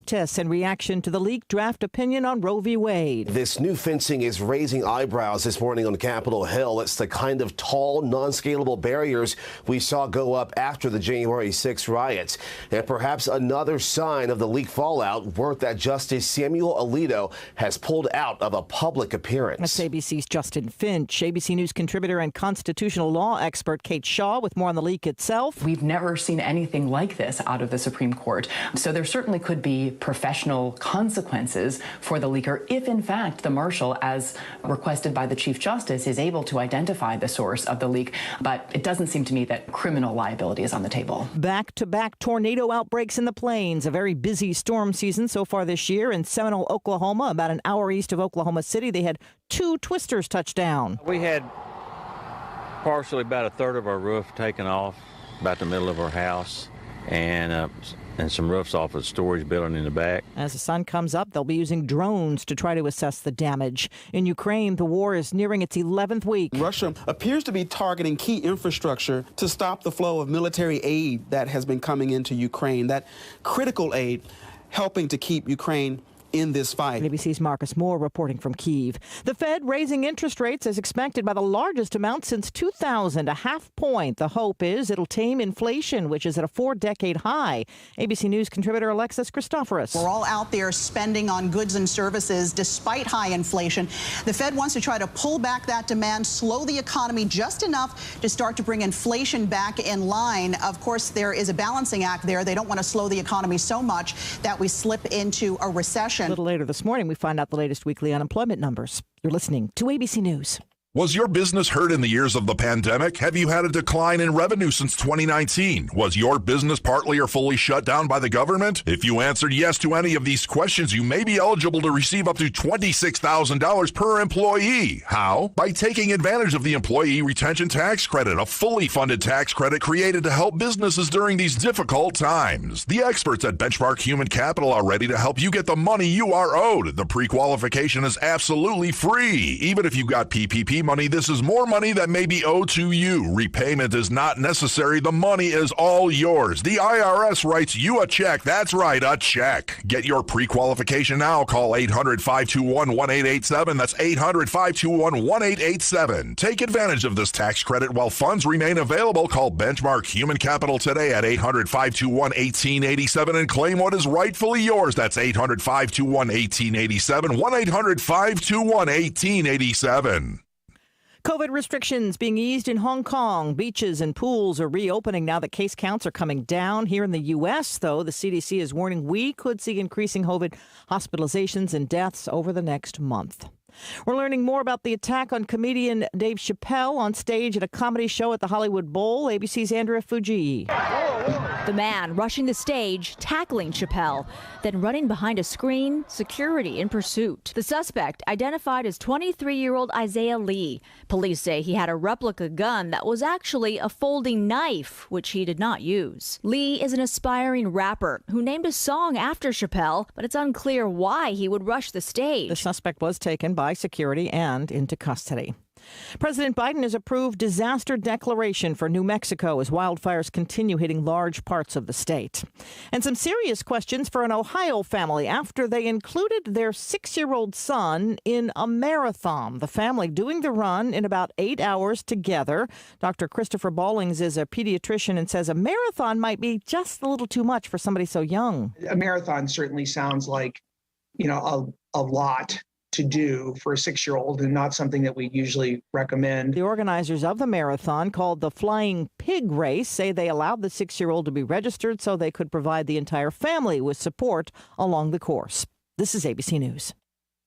protests in reaction to the leaked draft opinion on Roe v. Wade. This new fencing is raising eyebrows this morning on Capitol Hill. It's the kind of tall, non-scalable barriers we saw go up after the January 6 riots. And perhaps another sign of the leak fallout, word that Justice Samuel Alito has pulled out of a public appearance. That's ABC's Justin Finch. ABC News contributor and constitutional law expert Kate Shaw with more on the leak itself. We've never seen anything like this out of the Supreme Court. So there certainly could be professional consequences for the leaker if, in fact, the marshal, as requested by the Chief Justice, is able to identify the source of the leak. But it doesn't seem to me that criminal liability is on the table. Back-to-back tornado outbreaks in the plains. A very busy storm season so far this year. In Seminole, Oklahoma, about an hour east of Oklahoma City, they had 2 twisters touch down. We had partially about a third of our roof taken off, about the middle of our house, and some roofs off of the storage building in the back. As the sun comes up, they'll be using drones to try to assess the damage. In Ukraine, the war is nearing its 11th week. Russia appears to be targeting key infrastructure to stop the flow of military aid that has been coming into Ukraine, that critical aid helping to keep Ukraine in this fight. ABC's Marcus Moore reporting from Kyiv. The Fed raising interest rates as expected by the largest amount since 2000, a half point. The hope is it'll tame inflation, which is at a 4-decade high. ABC News contributor Alexis Christoforous. We're all out there spending on goods and services despite high inflation. The Fed wants to try to pull back that demand, slow the economy just enough to start to bring inflation back in line. Of course, there is a balancing act there. They don't want to slow the economy so much that we slip into a recession. A little later this morning, we find out the latest weekly unemployment numbers. You're listening to ABC News. Was your business hurt in the years of the pandemic? Have you had a decline in revenue since 2019? Was your business partly or fully shut down by the government? If you answered yes to any of these questions, you may be eligible to receive up to $26,000 per employee. How? By taking advantage of the Employee Retention Tax Credit, a fully funded tax credit created to help businesses during these difficult times. The experts at Benchmark Human Capital are ready to help you get the money you are owed. The pre-qualification is absolutely free. Even if you got PPP money, this is more money that may be owed to you. Repayment is not necessary. The money is all yours. The IRS writes you a check. That's right, a check. Get your pre-qualification now. Call 800-521-1887. That's 800-521-1887. Take advantage of this tax credit while funds remain available. Call Benchmark Human Capital today at 800-521-1887 and claim what is rightfully yours. That's 800-521-1887. 1-800-521-1887. COVID restrictions being eased in Hong Kong. Beaches and pools are reopening now that case counts are coming down. Here in the U.S., though, the CDC is warning we could see increasing COVID hospitalizations and deaths over the next month. We're learning more about the attack on comedian Dave Chappelle on stage at a comedy show at the Hollywood Bowl. ABC's Andrea Fuji. The man rushing the stage, tackling Chappelle, then running behind a screen, security in pursuit. The suspect identified as 23-year-old Isaiah Lee. Police say he had a replica gun that was actually a folding knife, which he did not use. Lee is an aspiring rapper who named a song after Chappelle, but it's unclear why he would rush the stage. The suspect was taken by security and into custody. President Biden has approved disaster declaration for New Mexico as wildfires continue hitting large parts of the state. And some serious questions for an Ohio family after they included their 6-year-old son in a marathon. The family doing the run in about 8 hours together. Dr. Christopher Ballings is a pediatrician and says a marathon might be just a little too much for somebody so young. A marathon certainly sounds like, a lot to do for a 6-year-old and not something that we usually recommend. The organizers of the marathon, called the Flying Pig Race, say they allowed the 6-year-old to be registered so they could provide the entire family with support along the course. This is ABC News.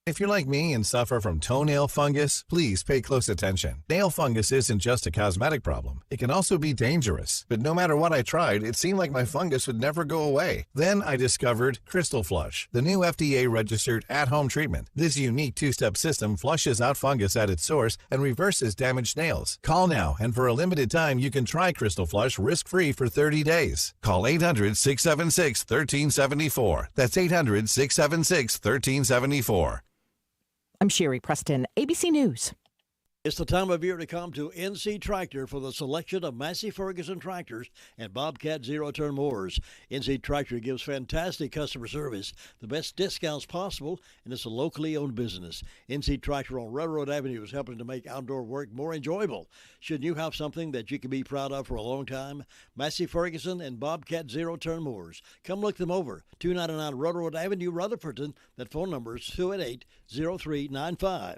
If you're like me and suffer from toenail fungus, please pay close attention. Nail fungus isn't just a cosmetic problem. It can also be dangerous. But no matter what I tried, it seemed like my fungus would never go away. Then I discovered Crystal Flush, the new FDA-registered at-home treatment. This unique two-step system flushes out fungus at its source and reverses damaged nails. Call now, and for a limited time, you can try Crystal Flush risk-free for 30 days. Call 800-676-1374. That's 800-676-1374. I'm Sherry Preston, ABC News. It's the time of year to come to NC Tractor for the selection of Massey Ferguson tractors and Bobcat zero-turn mowers. NC Tractor gives fantastic customer service, the best discounts possible, and it's a locally owned business. NC Tractor on Railroad Avenue is helping to make outdoor work more enjoyable. Should you have something that you can be proud of for a long time? Massey Ferguson and Bobcat zero-turn mowers. Come look them over. 299 Railroad Avenue, Rutherford. That phone number is 288-0395.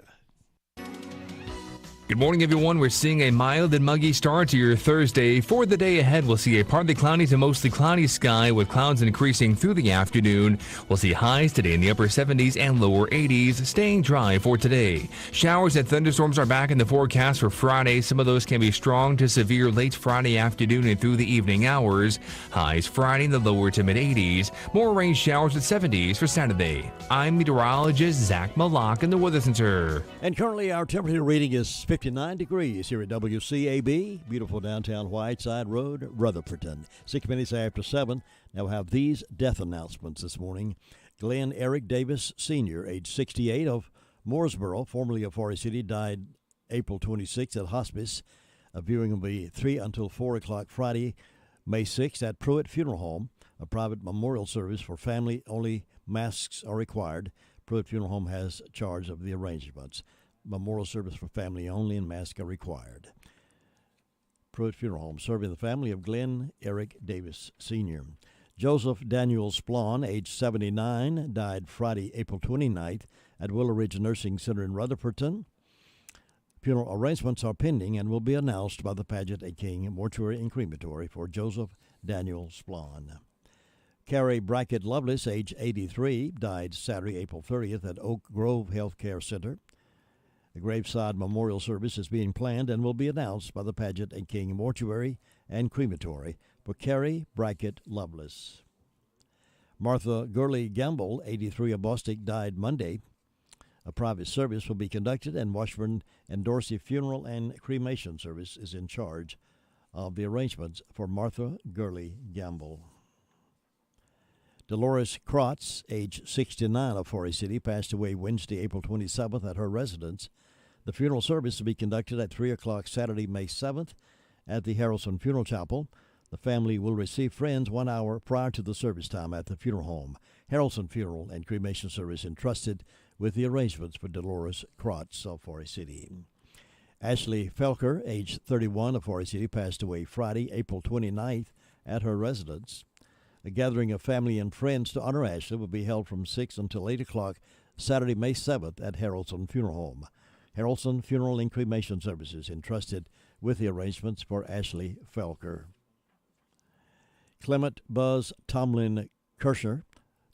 Good morning, everyone. We're seeing a mild and muggy start to your Thursday. For the day ahead, we'll see a partly cloudy to mostly cloudy sky with clouds increasing through the afternoon. We'll see highs today in the upper 70s and lower 80s, staying dry for today. Showers and thunderstorms are back in the forecast for Friday. Some of those can be strong to severe late Friday afternoon and through the evening hours. Highs Friday in the lower to mid 80s. More rain showers at 70s for Saturday. I'm meteorologist Zach Malak in the Weather Center. And currently our temperature reading is 59 degrees here at WCAB, beautiful downtown Whiteside Road, Rutherford. 6 minutes after 7. Now have these death announcements this morning. Glenn Eric Davis, Sr., age 68, of Mooresboro, formerly of Forest City, died April 26th at hospice. A viewing will be 3 until 4 o'clock Friday, May 6th at Pruitt Funeral Home. A private memorial service for family, only masks are required. Pruitt Funeral Home has charge of the arrangements. Memorial service for family only and masks are required. Pruitt Funeral Home, serving the family of Glenn Eric Davis, Sr. Joseph Daniel Splon, age 79, died Friday, April 29th at Willow Ridge Nursing Center in Rutherford. Funeral arrangements are pending and will be announced by the Paget A. King Mortuary and Crematory for Joseph Daniel Splon. Carrie Brackett Lovelace, age 83, died Saturday, April 30th at Oak Grove Health Care Center. The graveside memorial service is being planned and will be announced by the Paget and King Mortuary and Crematory for Carrie Brackett Lovelace. Martha Gurley Gamble, 83, of Bostic, died Monday. A private service will be conducted, and Washburn and Dorsey Funeral and Cremation Service is in charge of the arrangements for Martha Gurley Gamble. Dolores Krotz, age 69, of Forest City, passed away Wednesday, April 27th at her residence. The funeral service will be conducted at 3 o'clock Saturday, May 7th at the Harrelson Funeral Chapel. The family will receive friends 1 hour prior to the service time at the funeral home. Harrelson Funeral and Cremation Service entrusted with the arrangements for Dolores Krotz of Forest City. Ashley Felker, age 31, of Forest City, passed away Friday, April 29th at her residence. A gathering of family and friends to honor Ashley will be held from 6 until 8 o'clock Saturday, May 7th at Harrelson Funeral Home. Harrelson Funeral and Cremation Services entrusted with the arrangements for Ashley Felker. Clement Buzz Tomlin Kirshner,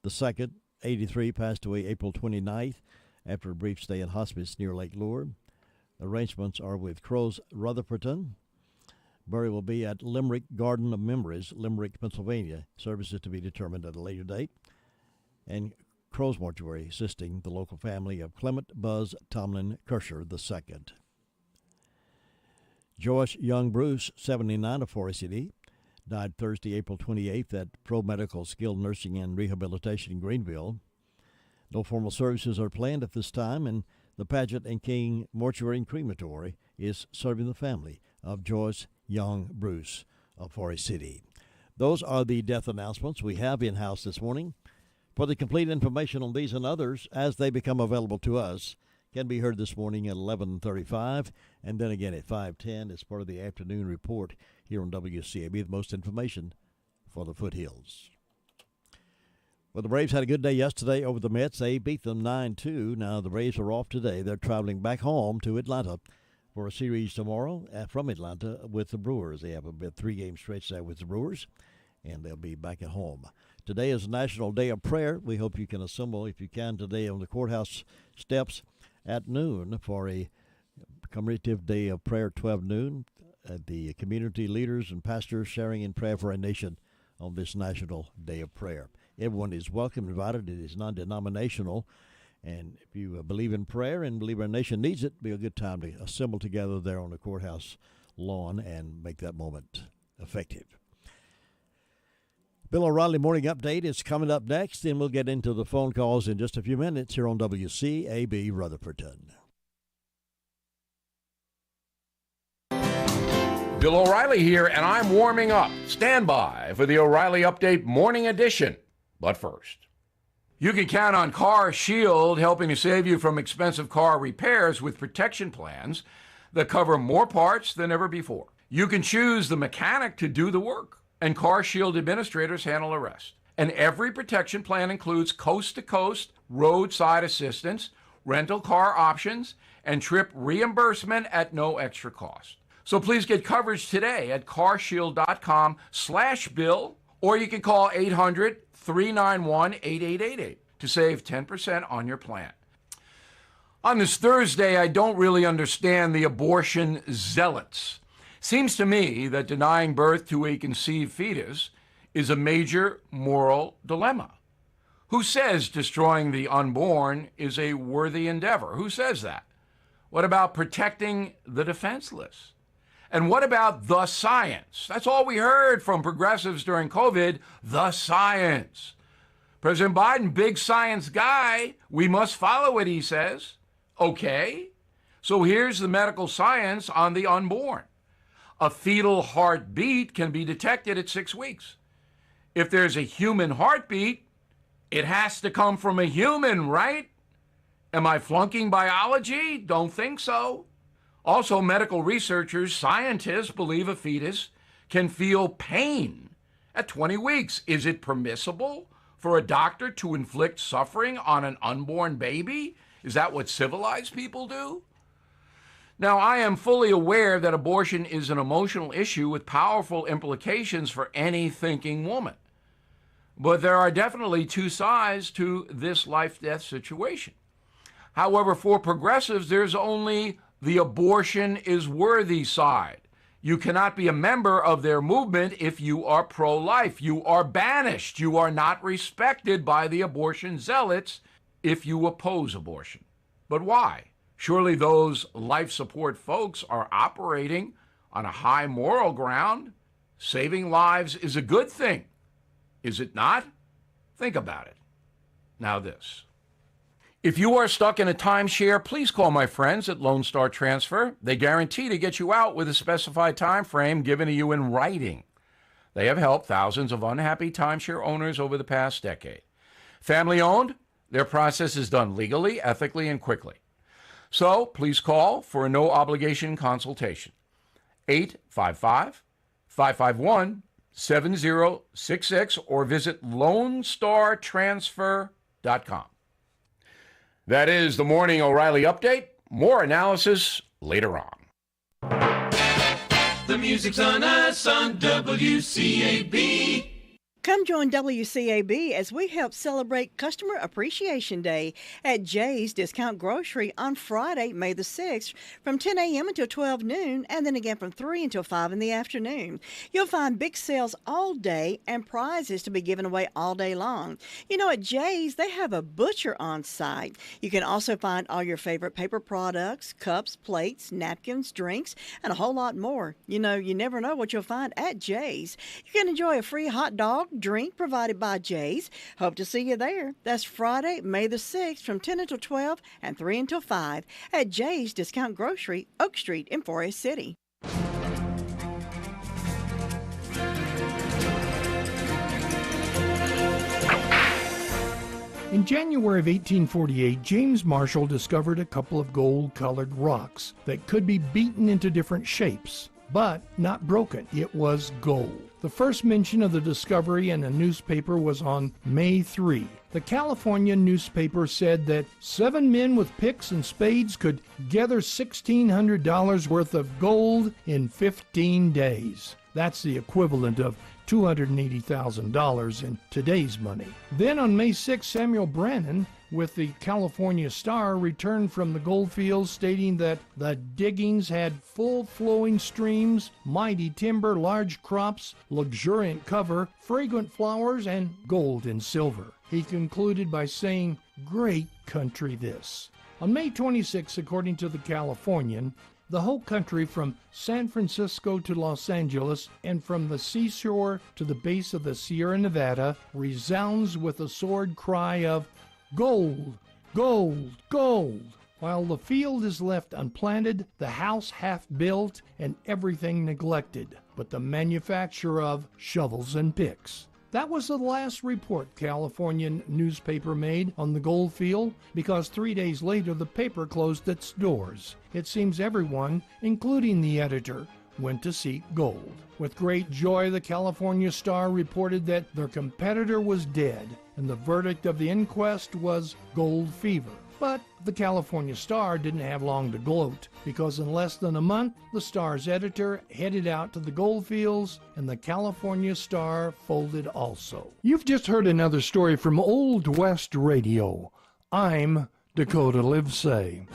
II, 83, passed away April 29th after a brief stay in hospice near Lake Lure. Arrangements are with Crow's Rutherford. Burial will be at Limerick Garden of Memories, Limerick, Pennsylvania. Services to be determined at a later date. And Crow's Mortuary assisting the local family of Clement Buzz Tomlin Kirshner II. Joyce Young Bruce, 79, of Forest City, died Thursday, April 28th at Pro Medical Skilled Nursing and Rehabilitation in Greenville. No formal services are planned at this time, and the Paget and King Mortuary and Crematory is serving the family of Joyce Young Bruce of Forest City. Those are the death announcements we have in-house this morning. For the complete information on these and others, as they become available to us, can be heard this morning at 11:35 and then again at 5:10 as part of the afternoon report here on WCAB, the most information for the foothills. Well, the Braves had a good day yesterday over the Mets. They beat them 9-2. Now the Braves are off today. They're traveling back home to Atlanta for a series tomorrow from Atlanta with the Brewers. They have a 3-game stretch there with the Brewers, and they'll be back at home. Today is National Day of Prayer. We hope you can assemble, if you can, today on the courthouse steps at noon for a commemorative day of prayer, 12 noon. The community leaders and pastors sharing in prayer for our nation on this National Day of Prayer. Everyone is welcome, invited. It is non-denominational. And if you believe in prayer and believe our nation needs it, it'll be a good time to assemble together there on the courthouse lawn and make that moment effective. Bill O'Reilly Morning Update is coming up next, and we'll get into the phone calls in just a few minutes here on WCAB Rutherford. Bill O'Reilly here, and I'm warming up. Stand by for the O'Reilly Update Morning Edition. But first, you can count on Car Shield helping to save you from expensive car repairs with protection plans that cover more parts than ever before. You can choose the mechanic to do the work, and Car Shield administrators handle the rest. And every protection plan includes coast-to-coast roadside assistance, rental car options, and trip reimbursement at no extra cost. So please get coverage today at carshield.com/bill, or you can call 800-391-8888 to save 10% on your plan. On this Thursday, I don't really understand the abortion zealots. Seems to me that denying birth to a conceived fetus is a major moral dilemma. Who says destroying the unborn is a worthy endeavor? Who says that? What about protecting the defenseless? And what about the science? That's all we heard from progressives during COVID, the science. President Biden, big science guy, we must follow it, he says. Okay, so here's the medical science on the unborn. A fetal heartbeat can be detected at 6 weeks. If there's a human heartbeat, it has to come from a human, right? Am I flunking biology? Don't think so. Also, medical researchers, scientists believe a fetus can feel pain at 20 weeks. Is it permissible for a doctor to inflict suffering on an unborn baby? Is that what civilized people do? Now, I am fully aware that abortion is an emotional issue with powerful implications for any thinking woman. But there are definitely two sides to this life-death situation. However, for progressives, there's only the abortion is worthy side. You cannot be a member of their movement if you are pro-life. You are banished. You are not respected by the abortion zealots if you oppose abortion. But why? Surely those life support folks are operating on a high moral ground. Saving lives is a good thing. Is it not? Think about it. Now this. If you are stuck in a timeshare, please call my friends at Lone Star Transfer. They guarantee to get you out with a specified time frame given to you in writing. They have helped thousands of unhappy timeshare owners over the past decade. Family owned, their process is done legally, ethically, and quickly. So please call for a no-obligation consultation. 855-551-7066 or visit LoneStarTransfer.com. That is the Morning O'Reilly Update. More analysis later on. The music's on us on WCAB. Come join WCAB as we help celebrate Customer Appreciation Day at Jay's Discount Grocery on Friday, May the 6th from 10 a.m. until 12 noon and then again from 3 until 5 in the afternoon. You'll find big sales all day and prizes to be given away all day long. You know, at Jay's, they have a butcher on site. You can also find all your favorite paper products, cups, plates, napkins, drinks, and a whole lot more. You know, you never know what you'll find at Jay's. You can enjoy a free hot dog, drink provided by Jay's. Hope to see you there. That's Friday, May the 6th from 10 until 12 and 3 until 5 at Jay's Discount Grocery, Oak Street in Forest City. In January of 1848, James Marshall discovered a couple of gold-colored rocks that could be beaten into different shapes, but not broken. It was gold. The first mention of the discovery in a newspaper was on May 3. The California newspaper said that 7 men with picks and spades could gather $1,600 worth of gold in 15 days. That's the equivalent of $280,000 in today's money. Then on May 6, Samuel Brannan with the California Star returned from the goldfields stating that the diggings had full flowing streams, mighty timber, large crops, luxuriant cover, fragrant flowers, and gold and silver. He concluded by saying, "Great country this." On May 26, according to the Californian, the whole country from San Francisco to Los Angeles and from the seashore to the base of the Sierra Nevada resounds with a sword cry of gold, gold, gold. while the field is left unplanted, the house half built, and everything neglected but the manufacture of shovels and picks. That was the last report Californian newspaper made on the gold field, because 3 days later the paper closed its doors. It seems everyone, including the editor, went to seek gold. With great joy, the California Star reported that their competitor was dead, and the verdict of the inquest was gold fever. But the California Star didn't have long to gloat, because in less than a month, the Star's editor headed out to the gold fields, and the California Star folded also. You've just heard another story from Old West Radio. I'm Dakota Livesay.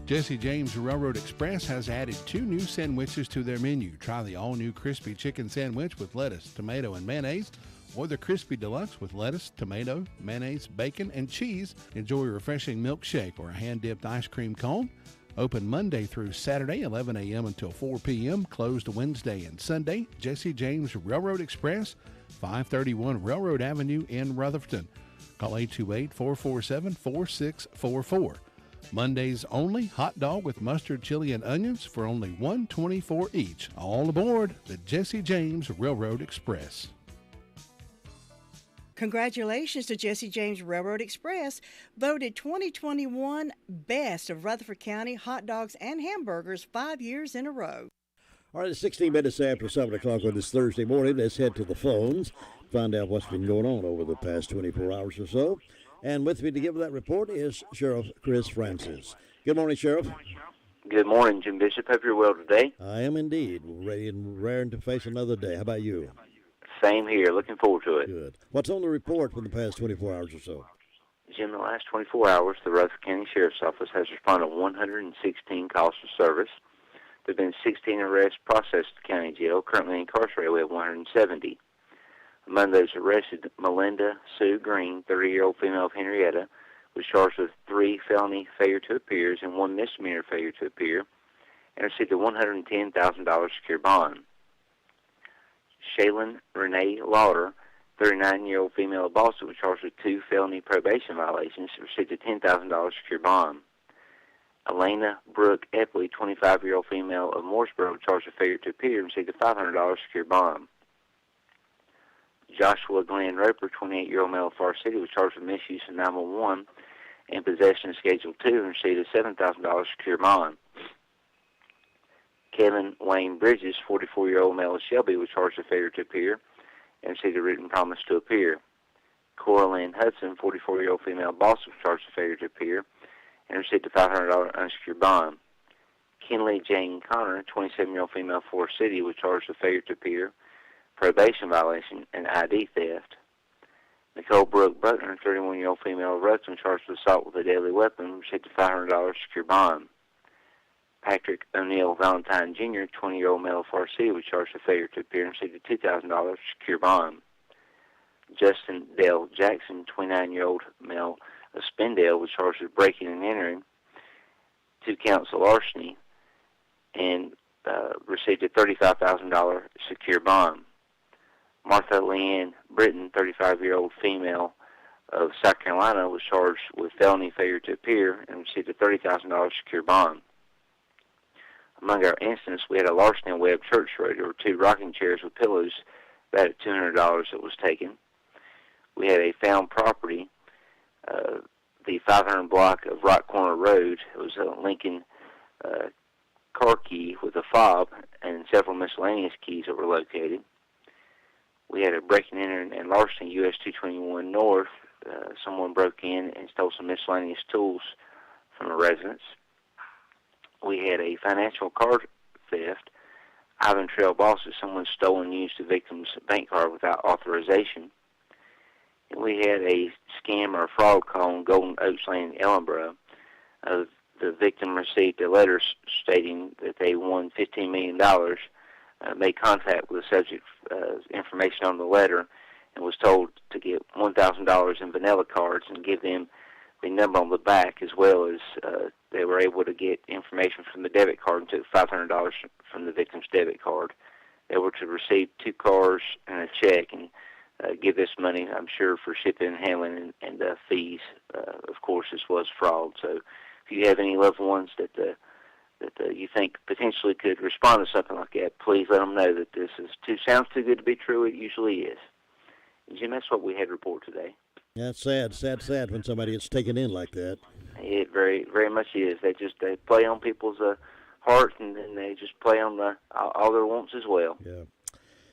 Jesse James Railroad Express has added 2 new sandwiches to their menu. Try the all-new crispy chicken sandwich with lettuce, tomato, and mayonnaise, or the crispy deluxe with lettuce, tomato, mayonnaise, bacon, and cheese. Enjoy a refreshing milkshake or a hand-dipped ice cream cone. Open Monday through Saturday, 11 a.m. until 4 p.m. Closed Wednesday and Sunday. Jesse James Railroad Express, 531 Railroad Avenue in Rutherford. Call 828-447-4644. Mondays only, hot dog with mustard, chili, and onions for only $1.24 each. All aboard the Jesse James Railroad Express. Congratulations to Jesse James Railroad Express, voted 2021 Best of Rutherford County hot dogs and hamburgers 5 years in a row. All right, it's 16 minutes after 7 o'clock on this Thursday morning. Let's head to the phones, find out what's been going on over the past 24 hours or so. And with me to give that report is Sheriff Chris Francis. Good morning, Sheriff. Good morning, Jim Bishop. Hope you're well today. I am indeed. Ready and raring to face another day. How about you? Same here. Looking forward to it. Good. What's on the report for the past 24 hours or so? Jim, the last 24 hours, the Rutherford County Sheriff's Office has responded to 116 calls for service. There have been 16 arrests processed at the county jail. Currently incarcerated, we have 170. Among those arrested, Melinda Sue Green, 30-year-old female of Henrietta, was charged with 3 felony failure to appears and 1 misdemeanor failure to appear, and received a $110,000 secure bond. Shaylin Renee Lauder, 39-year-old female of Boston, was charged with 2 felony probation violations, received a $10,000 secure bond. Elena Brooke Epley, 25-year-old female of Mooresboro, was charged with failure to appear and received a $500 secure bond. Joshua Glenn Roper, 28-year-old male of Far City, was charged with misuse of 911 and possession of Schedule 2 and received a $7,000 secure bond. Kevin Wayne Bridges, 44-year-old male of Shelby, was charged with failure to appear and received a written promise to appear. Coraline Hudson, 44-year-old female of Boston, was charged with failure to appear and received a $500 unsecured bond. Kinley Jane Connor, 27-year-old female of Forest City, was charged with failure to appear, probation violation, and ID theft. Nicole Brooke Butler, 31-year-old female of Ruston, charged with assault with a deadly weapon, received a $500 secure bond. Patrick O'Neill Valentine Jr., 20-year-old male of Far City, was charged with failure to appear and received a $2,000 secure bond. Justin Dale Jackson, 29-year-old male of Spindale, was charged with breaking and entering, 2 counts of larceny, and received a $35,000 secure bond. Martha Leanne Britton, 35-year-old female of South Carolina, was charged with felony failure to appear and received a $30,000 secure bond. Among our incidents, we had a larceny on Webb Church Road. There were 2 rocking chairs with pillows, about $200 that was taken. We had a found property, the 500 block of Rock Corner Road. It was a Lincoln car key with a fob and several miscellaneous keys that were located. We had a breaking in and larceny US 221 North. Someone broke in and stole some miscellaneous tools from a residence. We had a financial card theft. Ivan Trail Bosses, someone stole and used the victim's bank card without authorization. And we had a scam or fraud call on Golden Oaks Lane in Ellenboro. The victim received a letter stating that they won $15 million, made contact with the subject information on the letter, and was told to get $1,000 in vanilla cards and give them the number on the back, as well as they were able to get information from the debit card and took $500 from the victim's debit card. They were to receive 2 cars and a check, and give this money, I'm sure, for shipping and handling and fees, of course, as well as fraud. So if you have any loved ones that you think potentially could respond to something like that, please let them know that this sounds too good to be true. It usually is. And Jim, that's what we had to report today. Yeah, it's sad when somebody gets taken in like that. It very, very much is. They play on people's heart, and then they just play on all their wants as well. Yeah.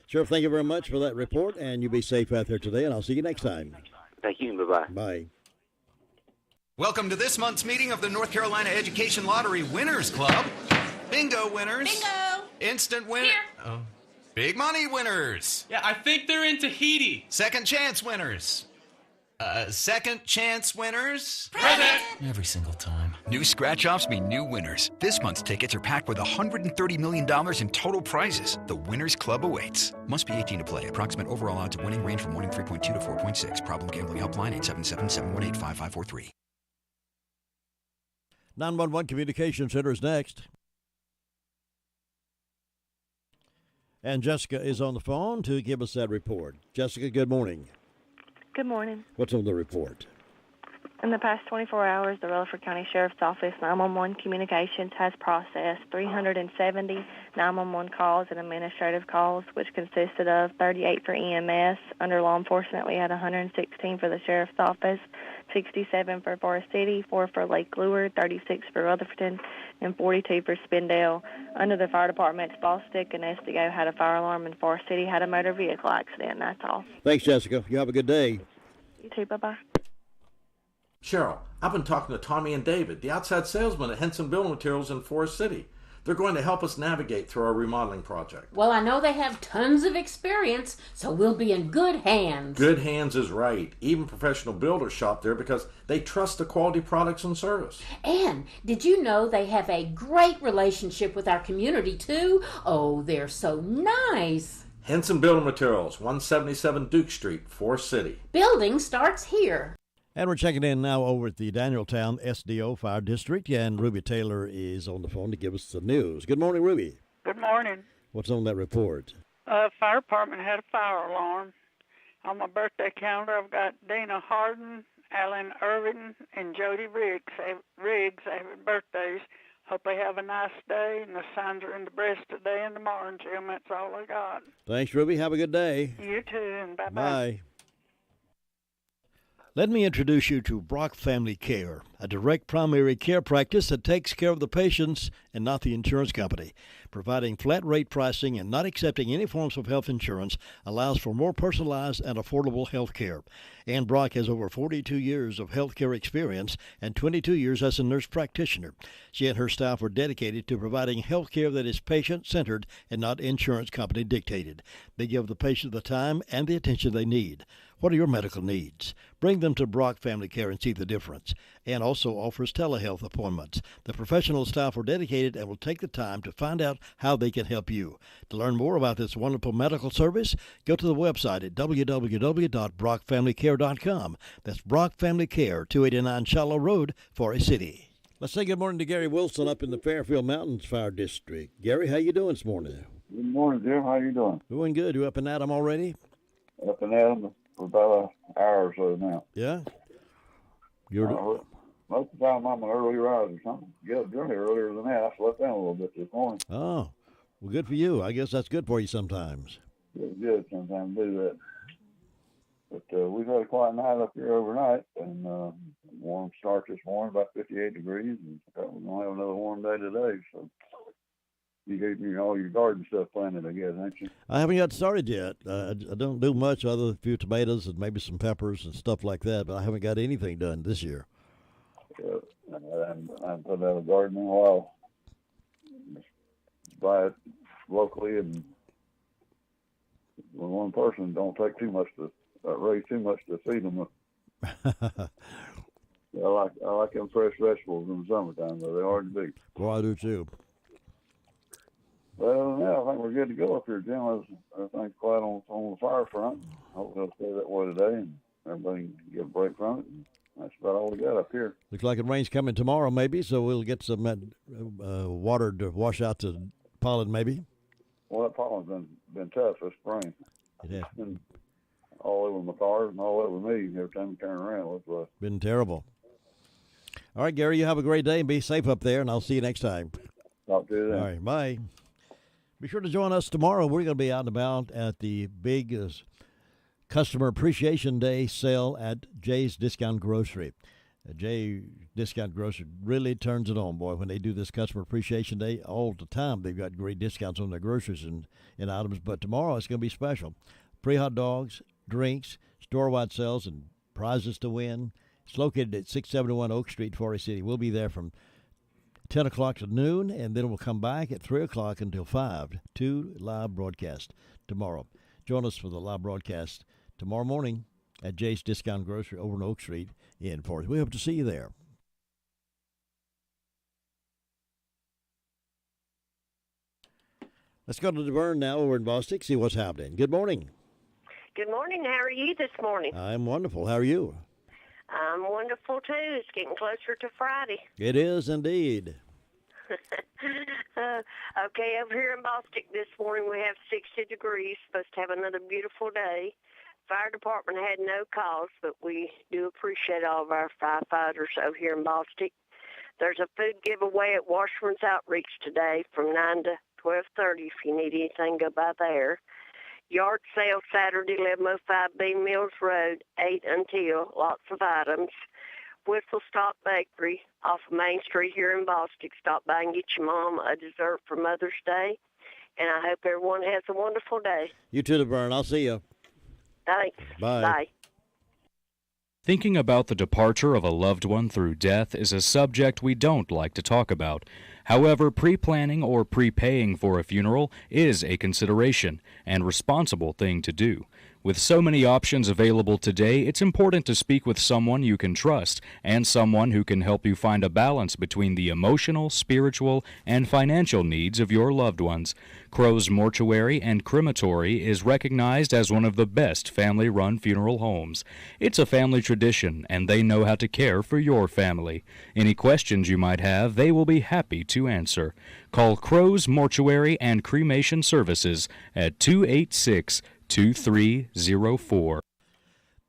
Sheriff, thank you very much for that report, and you be safe out there today, and I'll see you next time. Thank you, and bye-bye. Bye. Welcome to this month's meeting of the North Carolina Education Lottery Winners Club. Bingo winners. Bingo. Instant winner. Here. Oh. Big money winners. Yeah, I think they're in Tahiti. Second chance winners. Second chance winners. Present. Every single time. New scratch-offs mean new winners. This month's tickets are packed with $130 million in total prizes. The Winners Club awaits. Must be 18 to play. Approximate overall odds of winning range from 1 in 3.2 to 4.6. Problem gambling helpline 877-718-5543. 911 Communication Center is next. And Jessica is on the phone to give us that report. Jessica, good morning. Good morning. What's on the report? In the past 24 hours, the Rutherford County Sheriff's Office 911 Communications has processed 370 911 calls and administrative calls, which consisted of 38 for EMS. Under law enforcement, we had 116 for the Sheriff's Office, 67 for Forest City, 4 for Lake Lure, 36 for Rutherford, and 42 for Spindale. Under the fire departments, Ballstick and Estigo had a fire alarm, and Forest City had a motor vehicle accident. That's all. Thanks, Jessica. You have a good day. You too. Bye-bye. Cheryl, I've been talking to Tommy and David, the outside salesmen at Henson Building Materials in Forest City. They're going to help us navigate through our remodeling project. Well, I know they have tons of experience, so we'll be in good hands. Good hands is right. Even professional builders shop there because they trust the quality products and service. And did you know they have a great relationship with our community, too? Oh, they're so nice. Henson Building Materials, 177 Duke Street, Forest City. Building starts here. And we're checking in now over at the Danieltown SDO Fire District, and Ruby Taylor is on the phone to give us the news. Good morning, Ruby. Good morning. What's on that report? Fire department had a fire alarm. On my birthday calendar, I've got Dana Harden, Alan Irvin, and Jody Riggs. Happy birthdays. Hope they have a nice day, and the signs are in the breast today and tomorrow, Jim. That's all I got. Thanks, Ruby. Have a good day. You too, and bye-bye. Bye. Let me introduce you to Brock Family Care, a direct primary care practice that takes care of the patients and not the insurance company. Providing flat rate pricing and not accepting any forms of health insurance allows for more personalized and affordable health care. Ann Brock has over 42 years of health care experience and 22 years as a nurse practitioner. She and her staff are dedicated to providing health care that is patient-centered and not insurance company dictated. They give the patient the time and the attention they need. What are your medical needs? Bring them to Brock Family Care and see the difference. Ann also offers telehealth appointments. The professional staff are dedicated and will take the time to find out how they can help you. To learn more about this wonderful medical service, go to the website at www.brockfamilycare.com. That's Brock Family Care, 289 Shallow Road, Forest City. Let's say good morning to Gary Wilson up in the Fairfield Mountains Fire District. Gary, how you doing this morning? Good morning, Jim. How you doing? Doing good. You up and at 'em already? Up and at 'em for about an hour or so now. Yeah? Most of the time I'm an early riser or something. Get up journey earlier than that. I slept down a little bit this morning. Oh, well, good for you. I guess that's good for you sometimes. It's good sometimes to do that. But we've had a quiet night up here overnight, and warm start this morning, about 58 degrees, and we're going to have another warm day today. So you gave me all your garden stuff planted, I guess, ain't you? I haven't got started yet. I don't do much other than a few tomatoes and maybe some peppers and stuff like that, but I haven't got anything done this year. I haven't put out a garden in a while. Just buy it locally, and when one person don't take too much to raise too much to feed them. I like them fresh vegetables in the summertime, but they're hard to beat. Well, I do too. Well, yeah, I think we're good to go up here, Jim. Everything's quiet on the fire front. Hopefully it'll stay that way today, and everybody can get a break from it. And that's about all we got up here. Looks like it rain's coming tomorrow, maybe, so we'll get some water to wash out the pollen, maybe. Well, that pollen's been tough this spring. It has. all over my cars and all over me every time I turn around. Been terrible. All right, Gary, you have a great day and be safe up there, and I'll see you next time. Talk to you then. All right, bye. Be sure to join us tomorrow. We're going to be out and about at the big Customer Appreciation Day sale at Jay's Discount Grocery. Jay Discount Grocery really turns it on, boy, when they do this Customer Appreciation Day. All the time they've got great discounts on their groceries and items, but tomorrow it's going to be special. Free hot dogs, drinks, store-wide sales, and prizes to win. It's located at 671 Oak Street, Forest City. We'll be there from 10 o'clock to noon, and then we'll come back at 3 o'clock until 5. 2 live broadcasts tomorrow. Join us for the live broadcast tomorrow morning at Jay's Discount Grocery over on Oak Street in Forest. We hope to see you there. Let's go to DeVern now over in Bostic, see what's happening. Good morning. Good morning. How are you this morning? I'm wonderful. How are you? I'm wonderful, too. It's getting closer to Friday. It is indeed. Okay, over here in Bostic this morning we have 60 degrees. Supposed to have another beautiful day. Fire department had no calls, but we do appreciate all of our firefighters over here in Bostic. There's a food giveaway at Washburn's Outreach today from 9 to 12:30. If you need anything, go by there. Yard sale Saturday, 1105 Bean Mills Road, 8 until. Lots of items. Whistle Stop Bakery off of Main Street here in Bostic. Stop by and get your mom a dessert for Mother's Day. And I hope everyone has a wonderful day. You too, DeVern. I'll see you. Thanks. Bye. Bye. Thinking about the departure of a loved one through death is a subject we don't like to talk about. However, pre-planning or prepaying for a funeral is a consideration and responsible thing to do. With so many options available today, it's important to speak with someone you can trust and someone who can help you find a balance between the emotional, spiritual, and financial needs of your loved ones. Crow's Mortuary and Crematory is recognized as one of the best family-run funeral homes. It's a family tradition, and they know how to care for your family. Any questions you might have, they will be happy to answer. Call Crow's Mortuary and Cremation Services at 286-2304.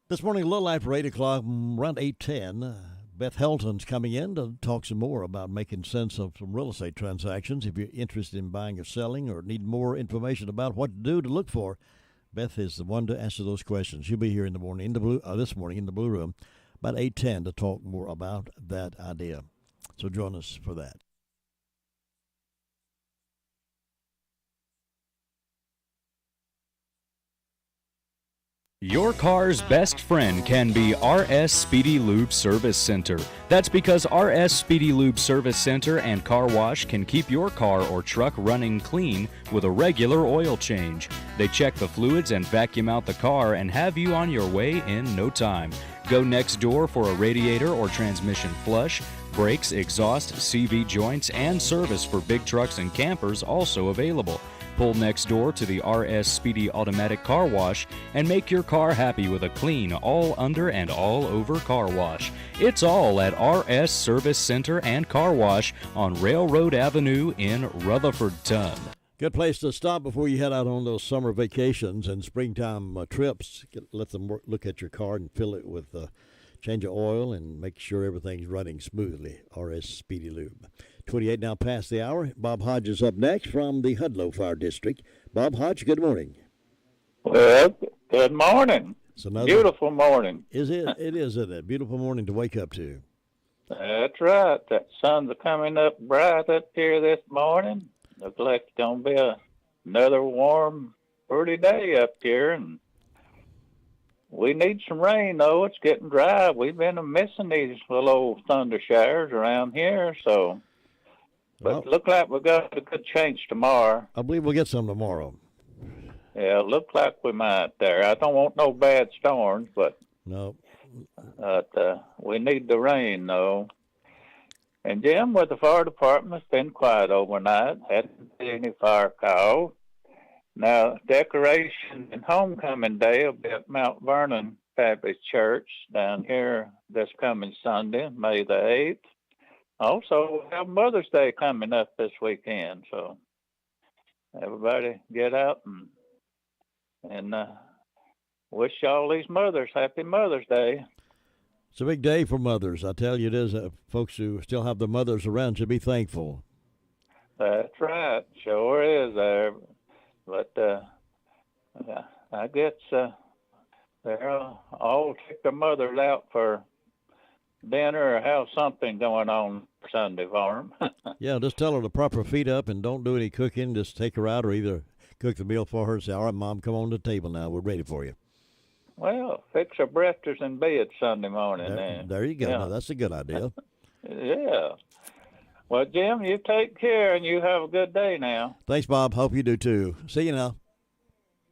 This morning, a little after 8 o'clock, around 8:10, Beth Helton's coming in to talk some more about making sense of some real estate transactions. If you're interested in buying or selling or need more information about what to do to look for, Beth is the one to answer those questions. She'll be here in the morning, this morning in the Blue Room, about 8:10 to talk more about that idea. So join us for that. Your car's best friend can be RS Speedy Lube Service Center. That's because RS Speedy Lube Service Center and Car Wash can keep your car or truck running clean with a regular oil change. They check the fluids and vacuum out the car and have you on your way in no time. Go next door for a radiator or transmission flush, brakes, exhaust, CV joints, and service for big trucks and campers also available. Pull next door to the RS Speedy Automatic Car Wash and make your car happy with a clean, all under and all over car wash. It's all at RS Service Center and Car Wash on Railroad Avenue in Rutherford. Good place to stop before you head out on those summer vacations and springtime trips. Let them look at your car and fill it with change of oil and make sure everything's running smoothly. RS Speedy Lube. 28 now past the hour. Bob Hodge is up next from the Hudlow Fire District. Bob Hodge, good morning. Well, good morning. It's another beautiful morning. It is, isn't it? Beautiful morning to wake up to. That's right. That sun's coming up bright up here this morning. Looks like it's going to be another warm, pretty day up here. And we need some rain, though. It's getting dry. We've been missing these little old thunder showers around here, so... But look like we got a good change tomorrow. I believe we'll get some tomorrow. Yeah, look like we might there. I don't want no bad storms, but no. We need the rain, though. And Jim, with the fire department, it's been quiet overnight. Hadn't been any fire call. Now, decoration and homecoming day will be at Mount Vernon Baptist Church down here this coming Sunday, May the 8th. Also, we have Mother's Day coming up this weekend, so everybody get out and wish all these mothers happy Mother's Day. It's a big day for mothers. I tell you, it is. Folks who still have their mothers around should be thankful. That's right. Sure is there. But I guess they'll all take their mothers out for dinner or have something going on Sunday for them. Yeah, just tell her to prop her feet up and don't do any cooking. Just take her out or either cook the meal for her and say, all right, Mom, come on to the table now. We're ready for you. Well, fix her breakfast in bed Sunday morning. There you go. Yeah. No, that's a good idea. Yeah. Well, Jim, you take care and you have a good day now. Thanks, Bob. Hope you do too. See you now.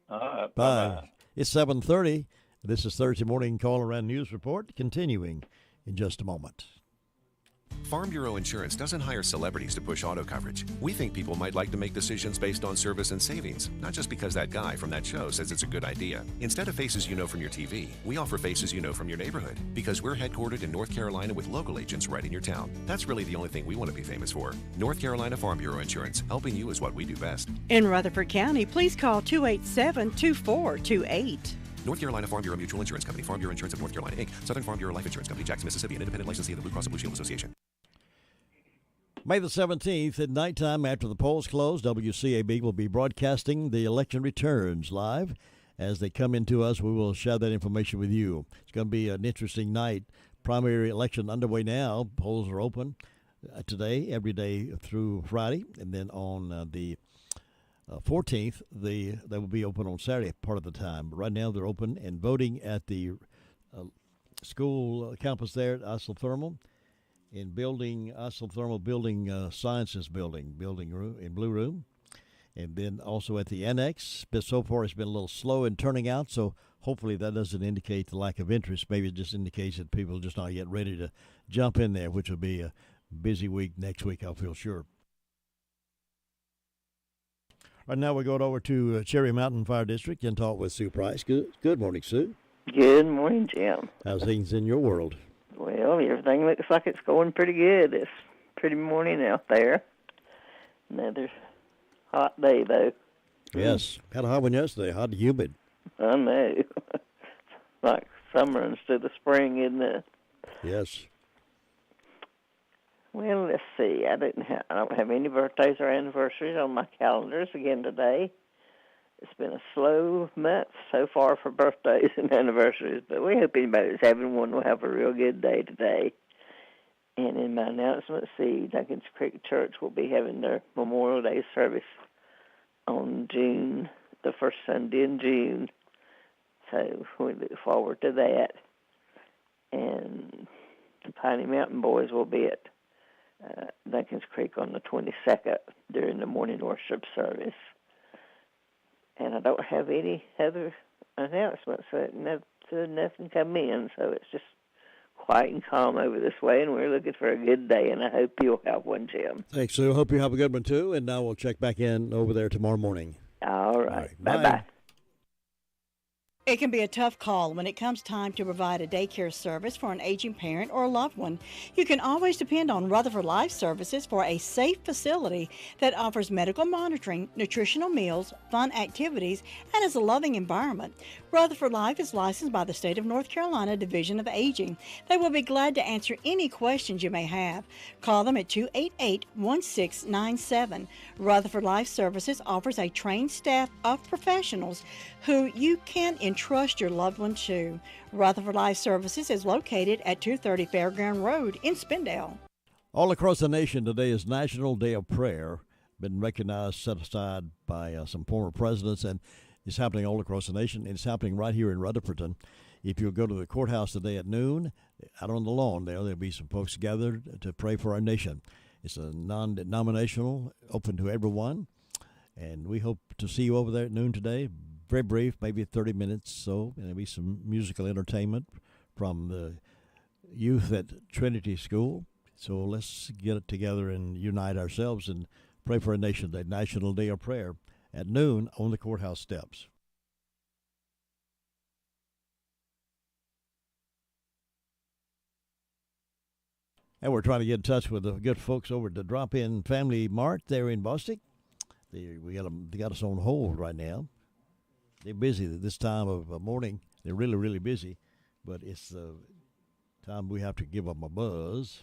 All right. Bye. Bye-bye. It's 7:30. This is Thursday Morning Call Around News Report, continuing in just a moment. Farm Bureau Insurance doesn't hire celebrities to push auto coverage. We think people might like to make decisions based on service and savings, not just because that guy from that show says it's a good idea. Instead of faces you know from your TV, we offer faces you know from your neighborhood, because we're headquartered in North Carolina with local agents right in your town. That's really the only thing we want to be famous for. North Carolina Farm Bureau Insurance, helping you is what we do best. In Rutherford County, please call 287-2428. North Carolina Farm Bureau Mutual Insurance Company, Farm Bureau Insurance of North Carolina, Inc., Southern Farm Bureau Life Insurance Company, Jackson, Mississippi, an independent licensee of the Blue Cross and Blue Shield Association. May the 17th at nighttime after the polls close, WCAB will be broadcasting the election returns live. As they come into us, we will share that information with you. It's going to be an interesting night. Primary election underway now. Polls are open today, every day through Friday, and then on the 14th, they will be open on Saturday part of the time. But right now they're open and voting at the school campus there at Isothermal. In building Isothermal Building Sciences building room in Blue Room, and then also at the annex. But so far it's been a little slow in turning out, so hopefully that doesn't indicate the lack of interest. Maybe it just indicates that people are just not yet ready to jump in there, which will be a busy week next week, I feel sure. Right now we're going over to Cherry Mountain Fire District and talk with Sue Price. Good morning, Sue. Good morning, Jim. How's things in your world? Well, everything looks like it's going pretty good. It's pretty morning out there. Another hot day, though. Yes. Had a hot one yesterday, hot and humid. I know. Like summer instead of spring, isn't it? Yes. Well, let's see. I don't have any birthdays or anniversaries on my calendars again today. It's been a slow month so far for birthdays and anniversaries, but we hope anybody that's having one will have a real good day today. And in my announcement, see, Duncans Creek Church will be having their Memorial Day service on the first Sunday in June. So we look forward to that. And the Piney Mountain Boys will be at Duncans Creek on the 22nd during the morning worship service. And I don't have any other announcements. Nothing come in, so it's just quiet and calm over this way, and we're looking for a good day, and I hope you'll have one, Jim. Thanks, Sue. Hope you have a good one, too, and now we'll check back in over there tomorrow morning. All right. Bye-bye. Bye-bye. It can be a tough call when it comes time to provide a daycare service for an aging parent or loved one. You can always depend on Rutherford Life Services for a safe facility that offers medical monitoring, nutritional meals, fun activities, and is a loving environment. Rutherford Life is licensed by the State of North Carolina Division of Aging. They will be glad to answer any questions you may have. Call them at 288-1697. Rutherford Life Services offers a trained staff of professionals who you can entrust your loved one to. Rutherford Life Services is located at 230 Fairground Road in Spindale. All across the nation today is National Day of Prayer, been recognized, set aside by some former presidents, and it's happening all across the nation, and it's happening right here in Rutherford. If you'll go to the courthouse today at noon, out on the lawn there'll be some folks gathered to pray for our nation. It's a non-denominational, open to everyone, and we hope to see you over there at noon today. Very brief, maybe 30 minutes so, and there'll be some musical entertainment from the youth at Trinity School. So let's get it together and unite ourselves and pray for our nation, the National Day of Prayer, at noon on the courthouse steps. And we're trying to get in touch with the good folks over at the Drop-In Family Mart there in Bostic. They got us on hold right now. They're busy at this time of morning. They're really, really busy, but it's time we have to give them a buzz.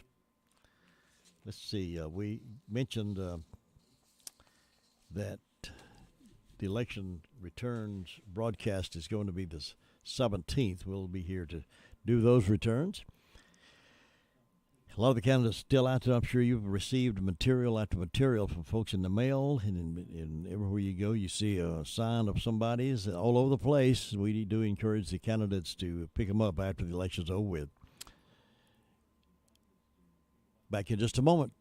Let's see. We mentioned that the election returns broadcast is going to be the 17th. We'll be here to do those returns. A lot of the candidates still out there. I'm sure you've received material after material from folks in the mail, and everywhere you go, you see a sign of somebody's all over the place. We do encourage the candidates to pick them up after the election's over with. Back in just a moment.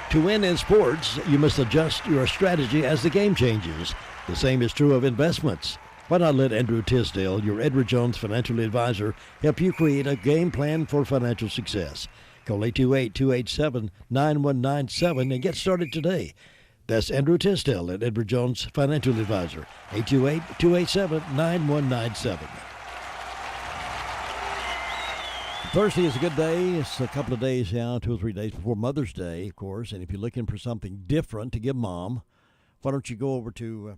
To win in sports, you must adjust your strategy as the game changes. The same is true of investments. Why not let Andrew Tisdale, your Edward Jones financial advisor, help you create a game plan for financial success? Call 828-287-9197 and get started today. That's Andrew Tisdale at Edward Jones Financial Advisor, 828-287-9197. Thursday is a good day. It's a couple of days now, 2 or 3 days before Mother's Day, of course. And if you're looking for something different to give Mom, why don't you go over to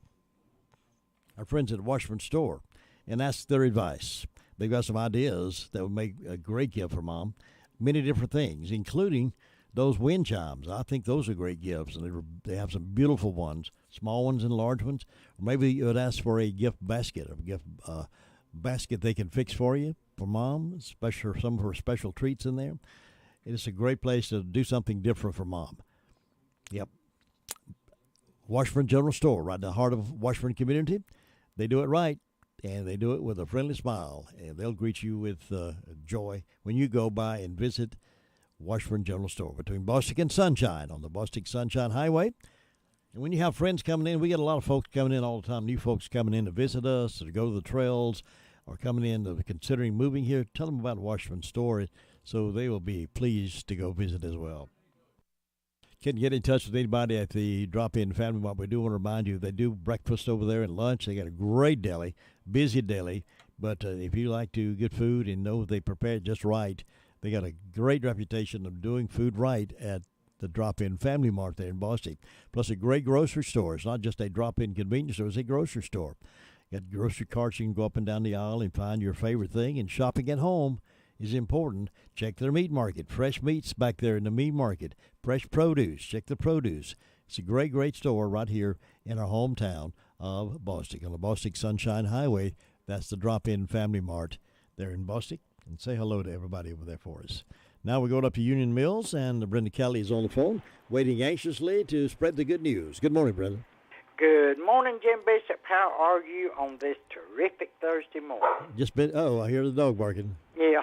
our friends at Washburn store and ask their advice. They've got some ideas that would make a great gift for Mom. Many different things, including those wind chimes. I think those are great gifts, and they have some beautiful ones, small ones and large ones. Or maybe you would ask for a gift basket, a gift basket they can fix for you for Mom, especially some of her special treats in there. It's a great place to do something different for Mom. Yep. Washburn General Store, right in the heart of Washburn community. They do it right, and they do it with a friendly smile, and they'll greet you with joy when you go by and visit Washburn General Store between Bostic and Sunshine on the Bostic Sunshine Highway. And when you have friends coming in, we get a lot of folks coming in all the time, new folks coming in to visit us, or to go to the trails, or coming in to considering moving here. Tell them about Washburn Store so they will be pleased to go visit as well. Can get in touch with anybody at the Drop-In Family Mart. We do want to remind you they do breakfast over there and lunch. They got a great deli, busy deli. But if you like to get food and know they prepare it just right, they got a great reputation of doing food right at the Drop-In Family Mart there in Boston. Plus a great grocery store. It's not just a drop-in convenience store. It's a grocery store. Got grocery carts. You can go up and down the aisle and find your favorite thing. And shopping at home is important. Check their meat market. Fresh meats back there in the meat market. Fresh produce. Check the produce. It's a great, great store right here in our hometown of Bostic on the Bostic Sunshine Highway. That's the Drop-In Family Mart there in Bostic. And say hello to everybody over there for us. Now we're going up to Union Mills, and Brenda Kelly is on the phone, waiting anxiously to spread the good news. Good morning, Brenda. Good morning, Jim Bishop. How are you on this terrific Thursday morning? Just been. Oh, I hear the dog barking. Yeah.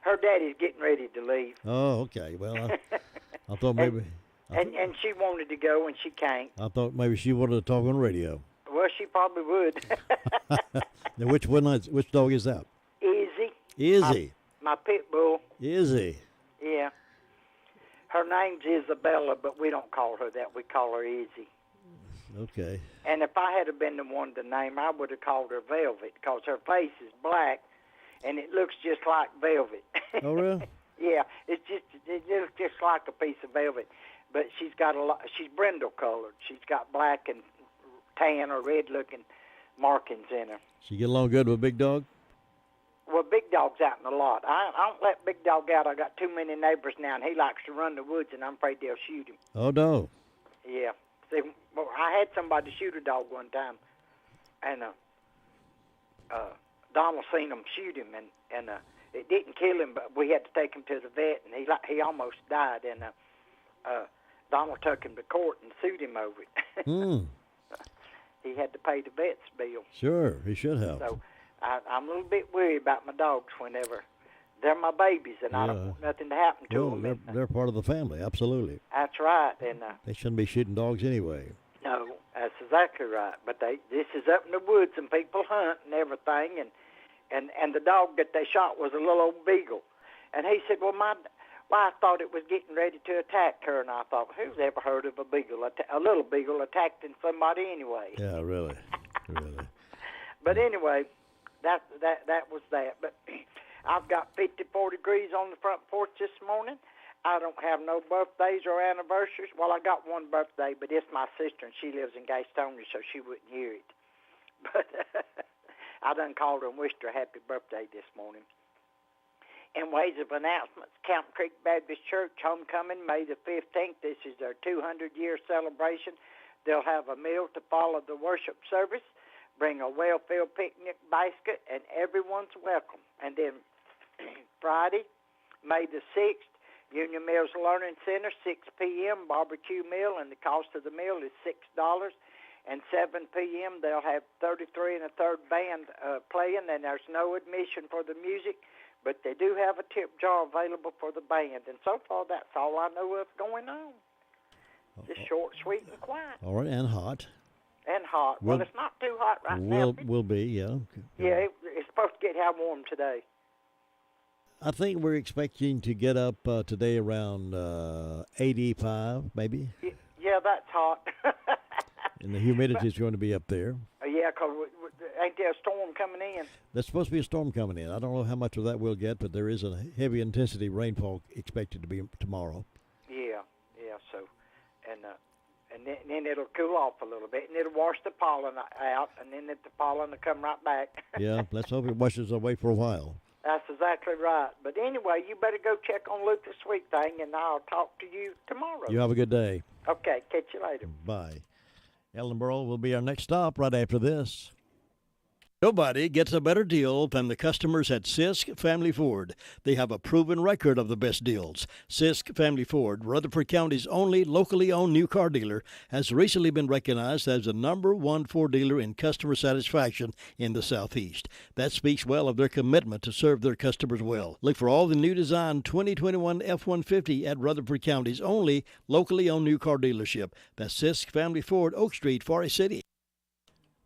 Her daddy's getting ready to leave. Oh, okay. Well, I thought maybe. And she wanted to go, and she can't. I thought maybe she wanted to talk on radio. Well, she probably would. Now, which dog is that? Izzy. Izzy. My pit bull. Izzy. Yeah. Her name's Isabella, but we don't call her that. We call her Izzy. Okay. And if I had been the one to name, I would have called her Velvet, because her face is black, and it looks just like velvet. Oh, really? Yeah, it looks just like a piece of velvet. But she's got she's brindle colored. She's got black and tan or red looking markings in her. She get along good with Big Dog? Well, Big Dog's out in the lot. I don't let Big Dog out. I got too many neighbors now, and he likes to run the woods, and I'm afraid they'll shoot him. Oh, no. Yeah. See, well, I had somebody shoot a dog one time, and Donald seen him shoot him, and it didn't kill him, but we had to take him to the vet, and he almost died, and Donald took him to court and sued him over it. He had to pay the vet's bill. Sure, he should have. So I'm a little bit worried about my dogs whenever they're my babies, and I don't want nothing to happen to them. They're part of the family, absolutely. That's right. And they shouldn't be shooting dogs anyway. No, that's exactly right. But this is up in the woods, and people hunt and everything, and the dog that they shot was a little old beagle. And he said, well, my wife thought it was getting ready to attack her, and I thought, who's ever heard of a little beagle attacking somebody anyway? Yeah, really. But anyway, that was that. But I've got 54 degrees on the front porch this morning. I don't have no birthdays or anniversaries. Well, I got one birthday, but it's my sister, and she lives in Gastonia, so she wouldn't hear it. But I done called her and wished her happy birthday this morning. In ways of announcements, Camp Creek Baptist Church Homecoming, May the 15th. This is their 200-year celebration. They'll have a meal to follow the worship service. Bring a well-filled picnic basket, and everyone's welcome. And then Friday, May the 6th, Union Mills Learning Center, 6 p.m., barbecue meal, and the cost of the meal is $6. And 7 p.m., they'll have 33 and a third band playing, and there's no admission for the music, but they do have a tip jar available for the band. And so far, that's all I know of going on. Just short, sweet, and quiet. All right, and hot. And hot. Well, it's not too hot right now. Will be, yeah. Yeah, it's supposed to get how warm today. I think we're expecting to get up today around 85, maybe. Yeah, that's hot. And the humidity is going to be up there. Yeah, because ain't there a storm coming in? There's supposed to be a storm coming in. I don't know how much of that we'll get, but there is a heavy intensity rainfall expected to be tomorrow. Yeah, so, and then it'll cool off a little bit, and it'll wash the pollen out, and then the pollen will come right back. Yeah, let's hope it washes away for a while. That's exactly right. But anyway, you better go check on Luther's Sweet Thing, and I'll talk to you tomorrow. You have a good day. Okay, catch you later. Bye. Ellenboro will be our next stop right after this. Nobody gets a better deal than the customers at Sisk Family Ford. They have a proven record of the best deals. Sisk Family Ford, Rutherford County's only locally owned new car dealer, has recently been recognized as the #1 Ford dealer in customer satisfaction in the Southeast. That speaks well of their commitment to serve their customers well. Look for all the new design 2021 F-150 at Rutherford County's only locally owned new car dealership. That's Sisk Family Ford, Oak Street, Forest City.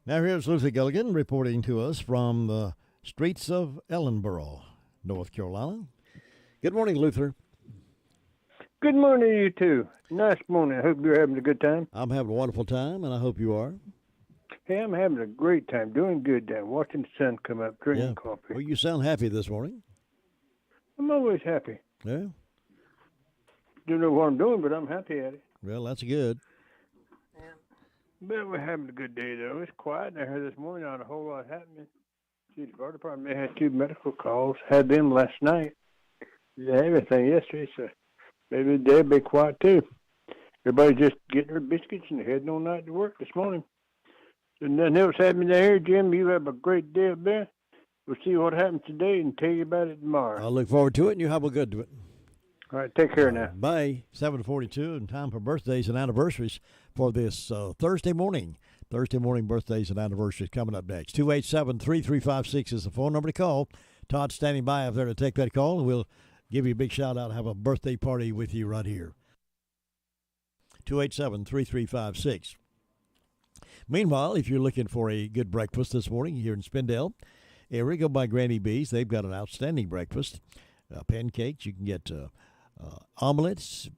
Now here's Luther Gilligan reporting to us from the streets of Ellenboro, North Carolina. Good morning, Luther. Good morning to you, too. Nice morning. I hope you're having a good time. I'm having a wonderful time, and I hope you are. Hey, I'm having a great time, doing good time, watching the sun come up, drinking coffee. Well, you sound happy this morning. I'm always happy. Yeah? Don't know what I'm doing, but I'm happy at it. Well, that's good. But we're having a good day, though. It's quiet down here this morning, not a whole lot happening. See, the fire department had 2 medical calls, had them last night. They had everything yesterday, so maybe they'll be quiet, too. Everybody's just getting their biscuits and heading on out to work this morning. So nothing else happening down here, Jim. You have a great day up there. We'll see what happens today and tell you about it tomorrow. I'll look forward to it, and you have a good one. All right, take care now. Bye. 7:42, and time for birthdays and anniversaries for this Thursday morning. Thursday morning birthdays and anniversaries coming up next. 287-3356 is the phone number to call. Todd's standing by up there to take that call, and we'll give you a big shout-out and have a birthday party with you right here. 287-3356. Meanwhile, if you're looking for a good breakfast this morning here in Spindale area, go by Granny B's. They've got an outstanding breakfast. Pancakes, you can get omelets,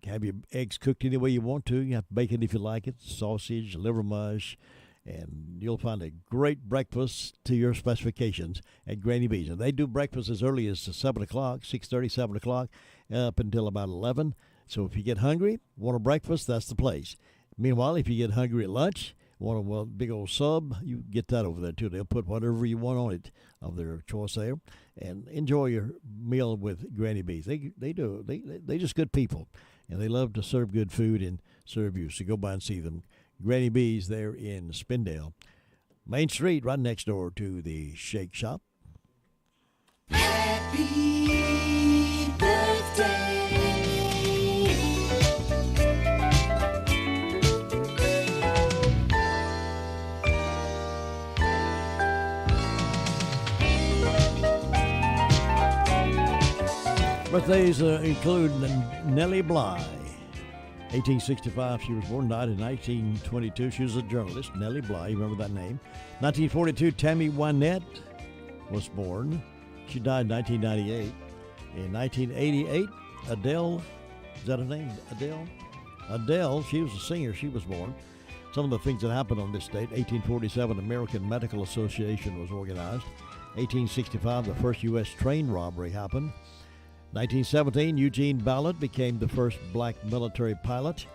have your eggs cooked any way you want to. You have bacon if you like it, sausage, liver mush, and you'll find a great breakfast to your specifications at Granny B's. And they do breakfast as early as 7 o'clock, 6:30, 7 o'clock, up until about 11. So if you get hungry, want a breakfast, that's the place. Meanwhile, if you get hungry at lunch, want a big old sub, you get that over there too. They'll put whatever you want on it of their choice there, and enjoy your meal with Granny B's. They just good people, and they love to serve good food and serve you. So go by and see them. Granny B's there in Spindale, Main Street, right next door to the Shake Shop. Happy birthday. Birthdays include Nellie Bly. 1865 she was born, died in 1922. She was a journalist, Nellie Bly, you remember that name. 1942, Tammy Wynette was born. She died in 1998. In 1988, Adele, is that her name, Adele? Adele, she was a singer, she was born. Some of the things that happened on this date: 1847, American Medical Association was organized. 1865, the first U.S. train robbery happened. 1917, Eugene Ballard became the first black military pilot.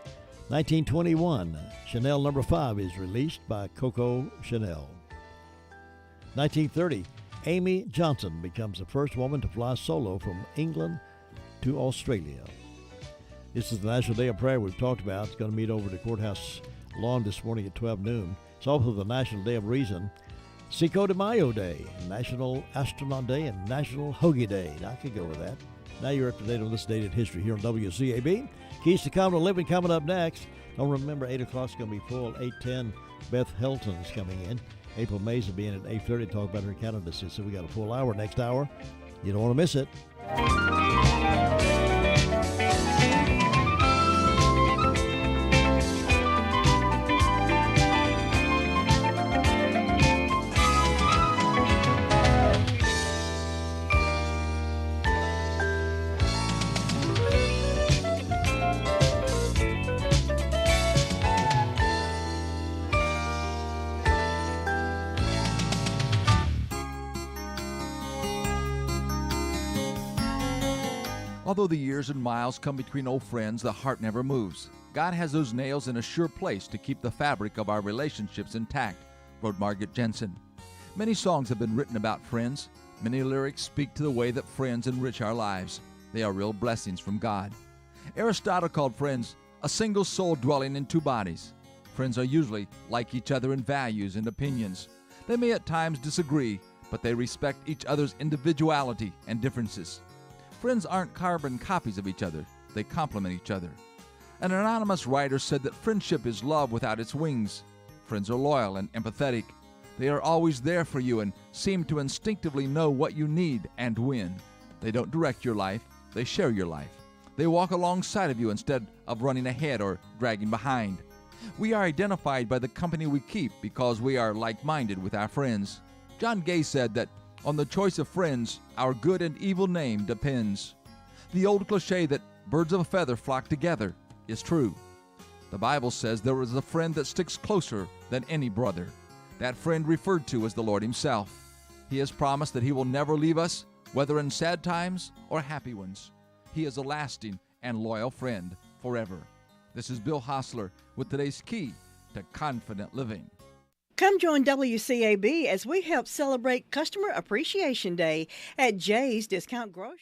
1921, Chanel No. 5 is released by Coco Chanel. 1930, Amy Johnson becomes the first woman to fly solo from England to Australia. This is the National Day of Prayer we've talked about. It's going to meet over the courthouse lawn this morning at 12 noon. It's also the National Day of Reason, Cinco de Mayo Day, National Astronaut Day, and National Hoagie Day. Now, I could go with that. Now you're up to date on this date in history here on WCAB. Keys to Common Living coming up next. Don't remember, 8 o'clock is going to be full. 8:10, Beth Helton's coming in. April Mays will be in at 8:30 to talk about her candidacy. So we got a full hour next hour. You don't want to miss it. Although the years and miles come between old friends, the heart never moves. God has those nails in a sure place to keep the fabric of our relationships intact, wrote Margaret Jensen. Many songs have been written about friends. Many lyrics speak to the way that friends enrich our lives. They are real blessings from God. Aristotle called friends a single soul dwelling in two bodies. Friends are usually like each other in values and opinions. They may at times disagree, but they respect each other's individuality and differences. Friends aren't carbon copies of each other. They complement each other. An anonymous writer said that friendship is love without its wings. Friends are loyal and empathetic. They are always there for you and seem to instinctively know what you need and when. They don't direct your life. They share your life. They walk alongside of you instead of running ahead or dragging behind. We are identified by the company we keep because we are like-minded with our friends. John Gay said that on the choice of friends, our good and evil name depends. The old cliche that birds of a feather flock together is true. The Bible says there is a friend that sticks closer than any brother. That friend referred to as the Lord Himself. He has promised that He will never leave us, whether in sad times or happy ones. He is a lasting and loyal friend forever. This is Bill Hostler with today's Key to Confident Living. Come join WCAB as we help celebrate Customer Appreciation Day at Jay's Discount Grocery.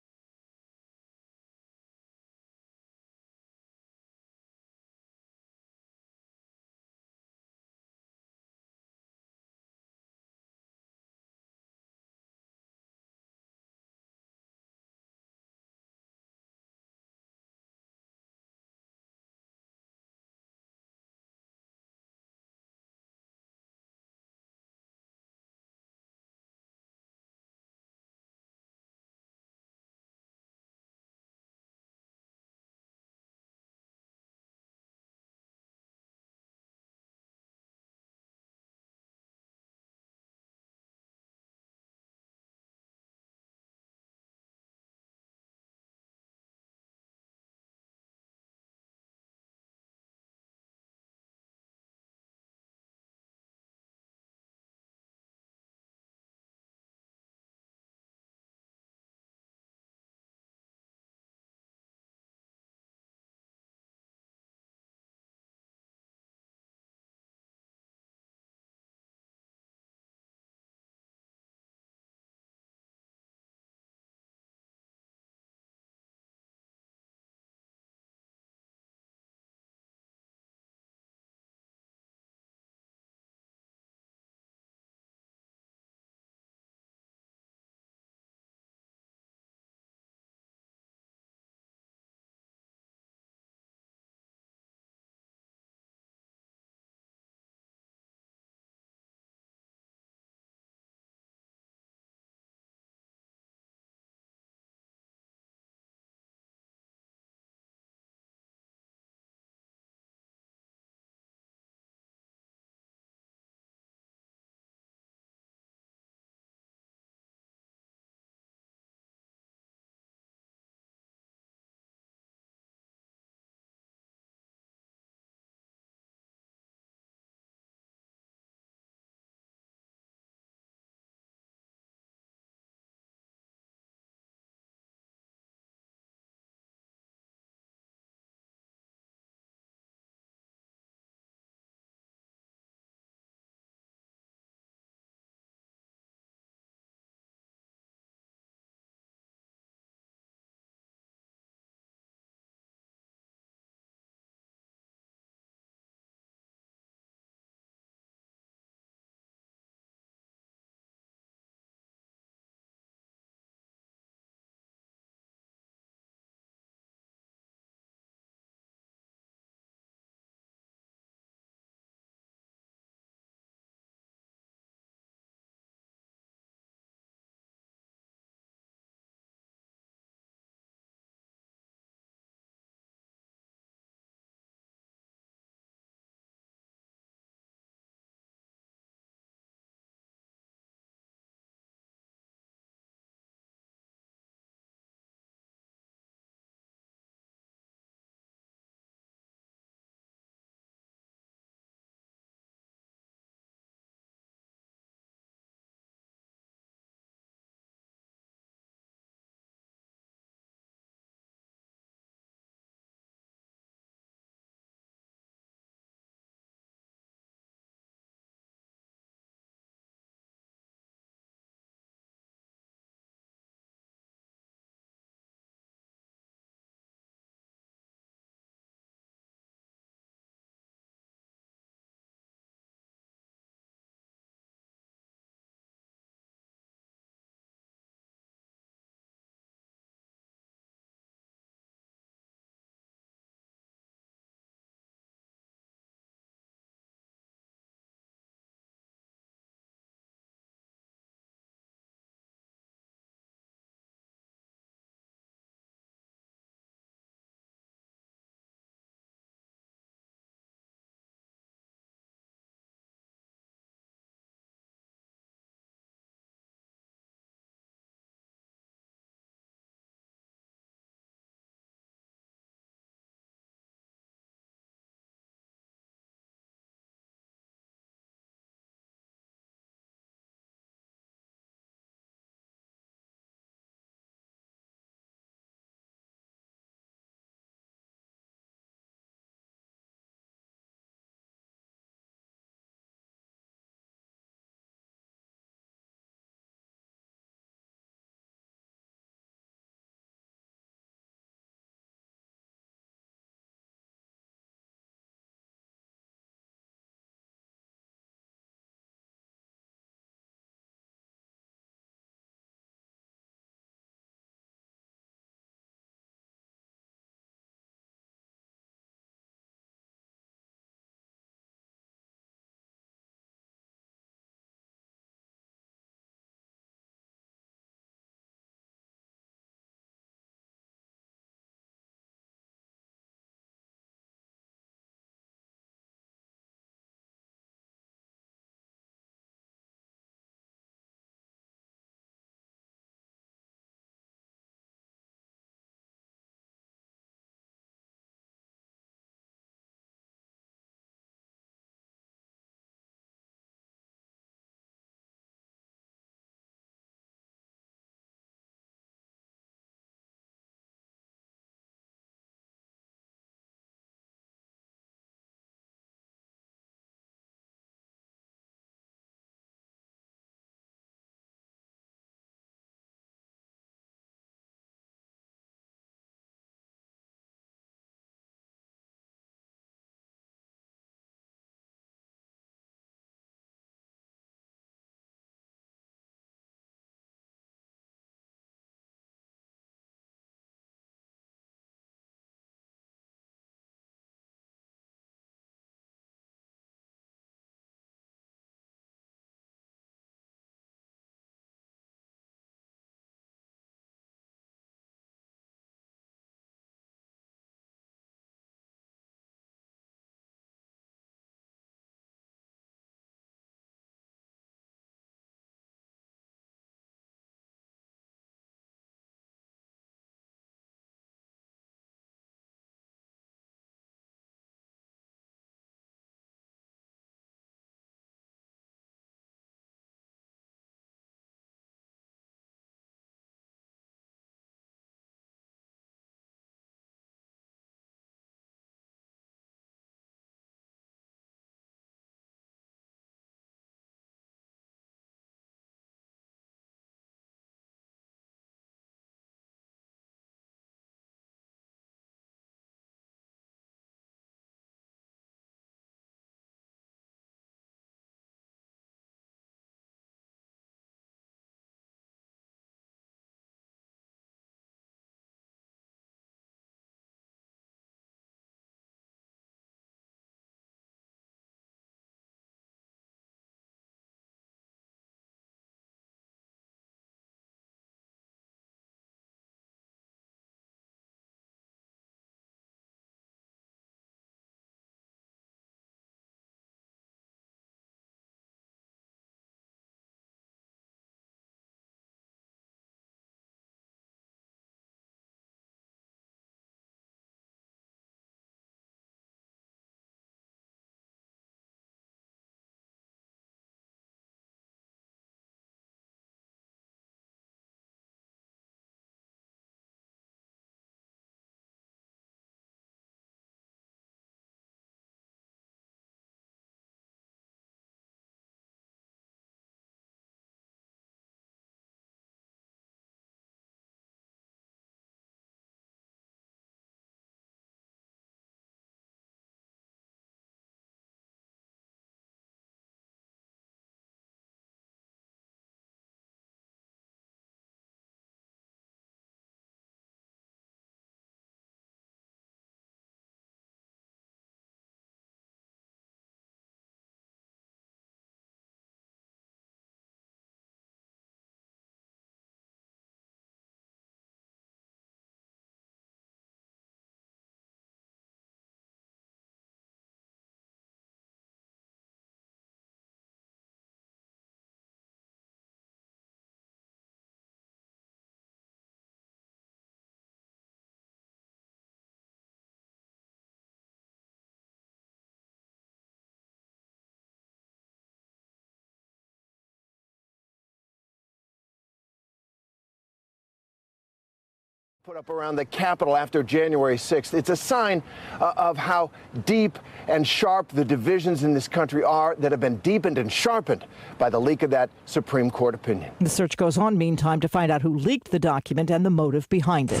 Put up around the Capitol after January 6th. It's a sign of how deep and sharp the divisions in this country are that have been deepened and sharpened by the leak of that Supreme Court opinion. The search goes on, meantime, to find out who leaked the document and the motive behind it.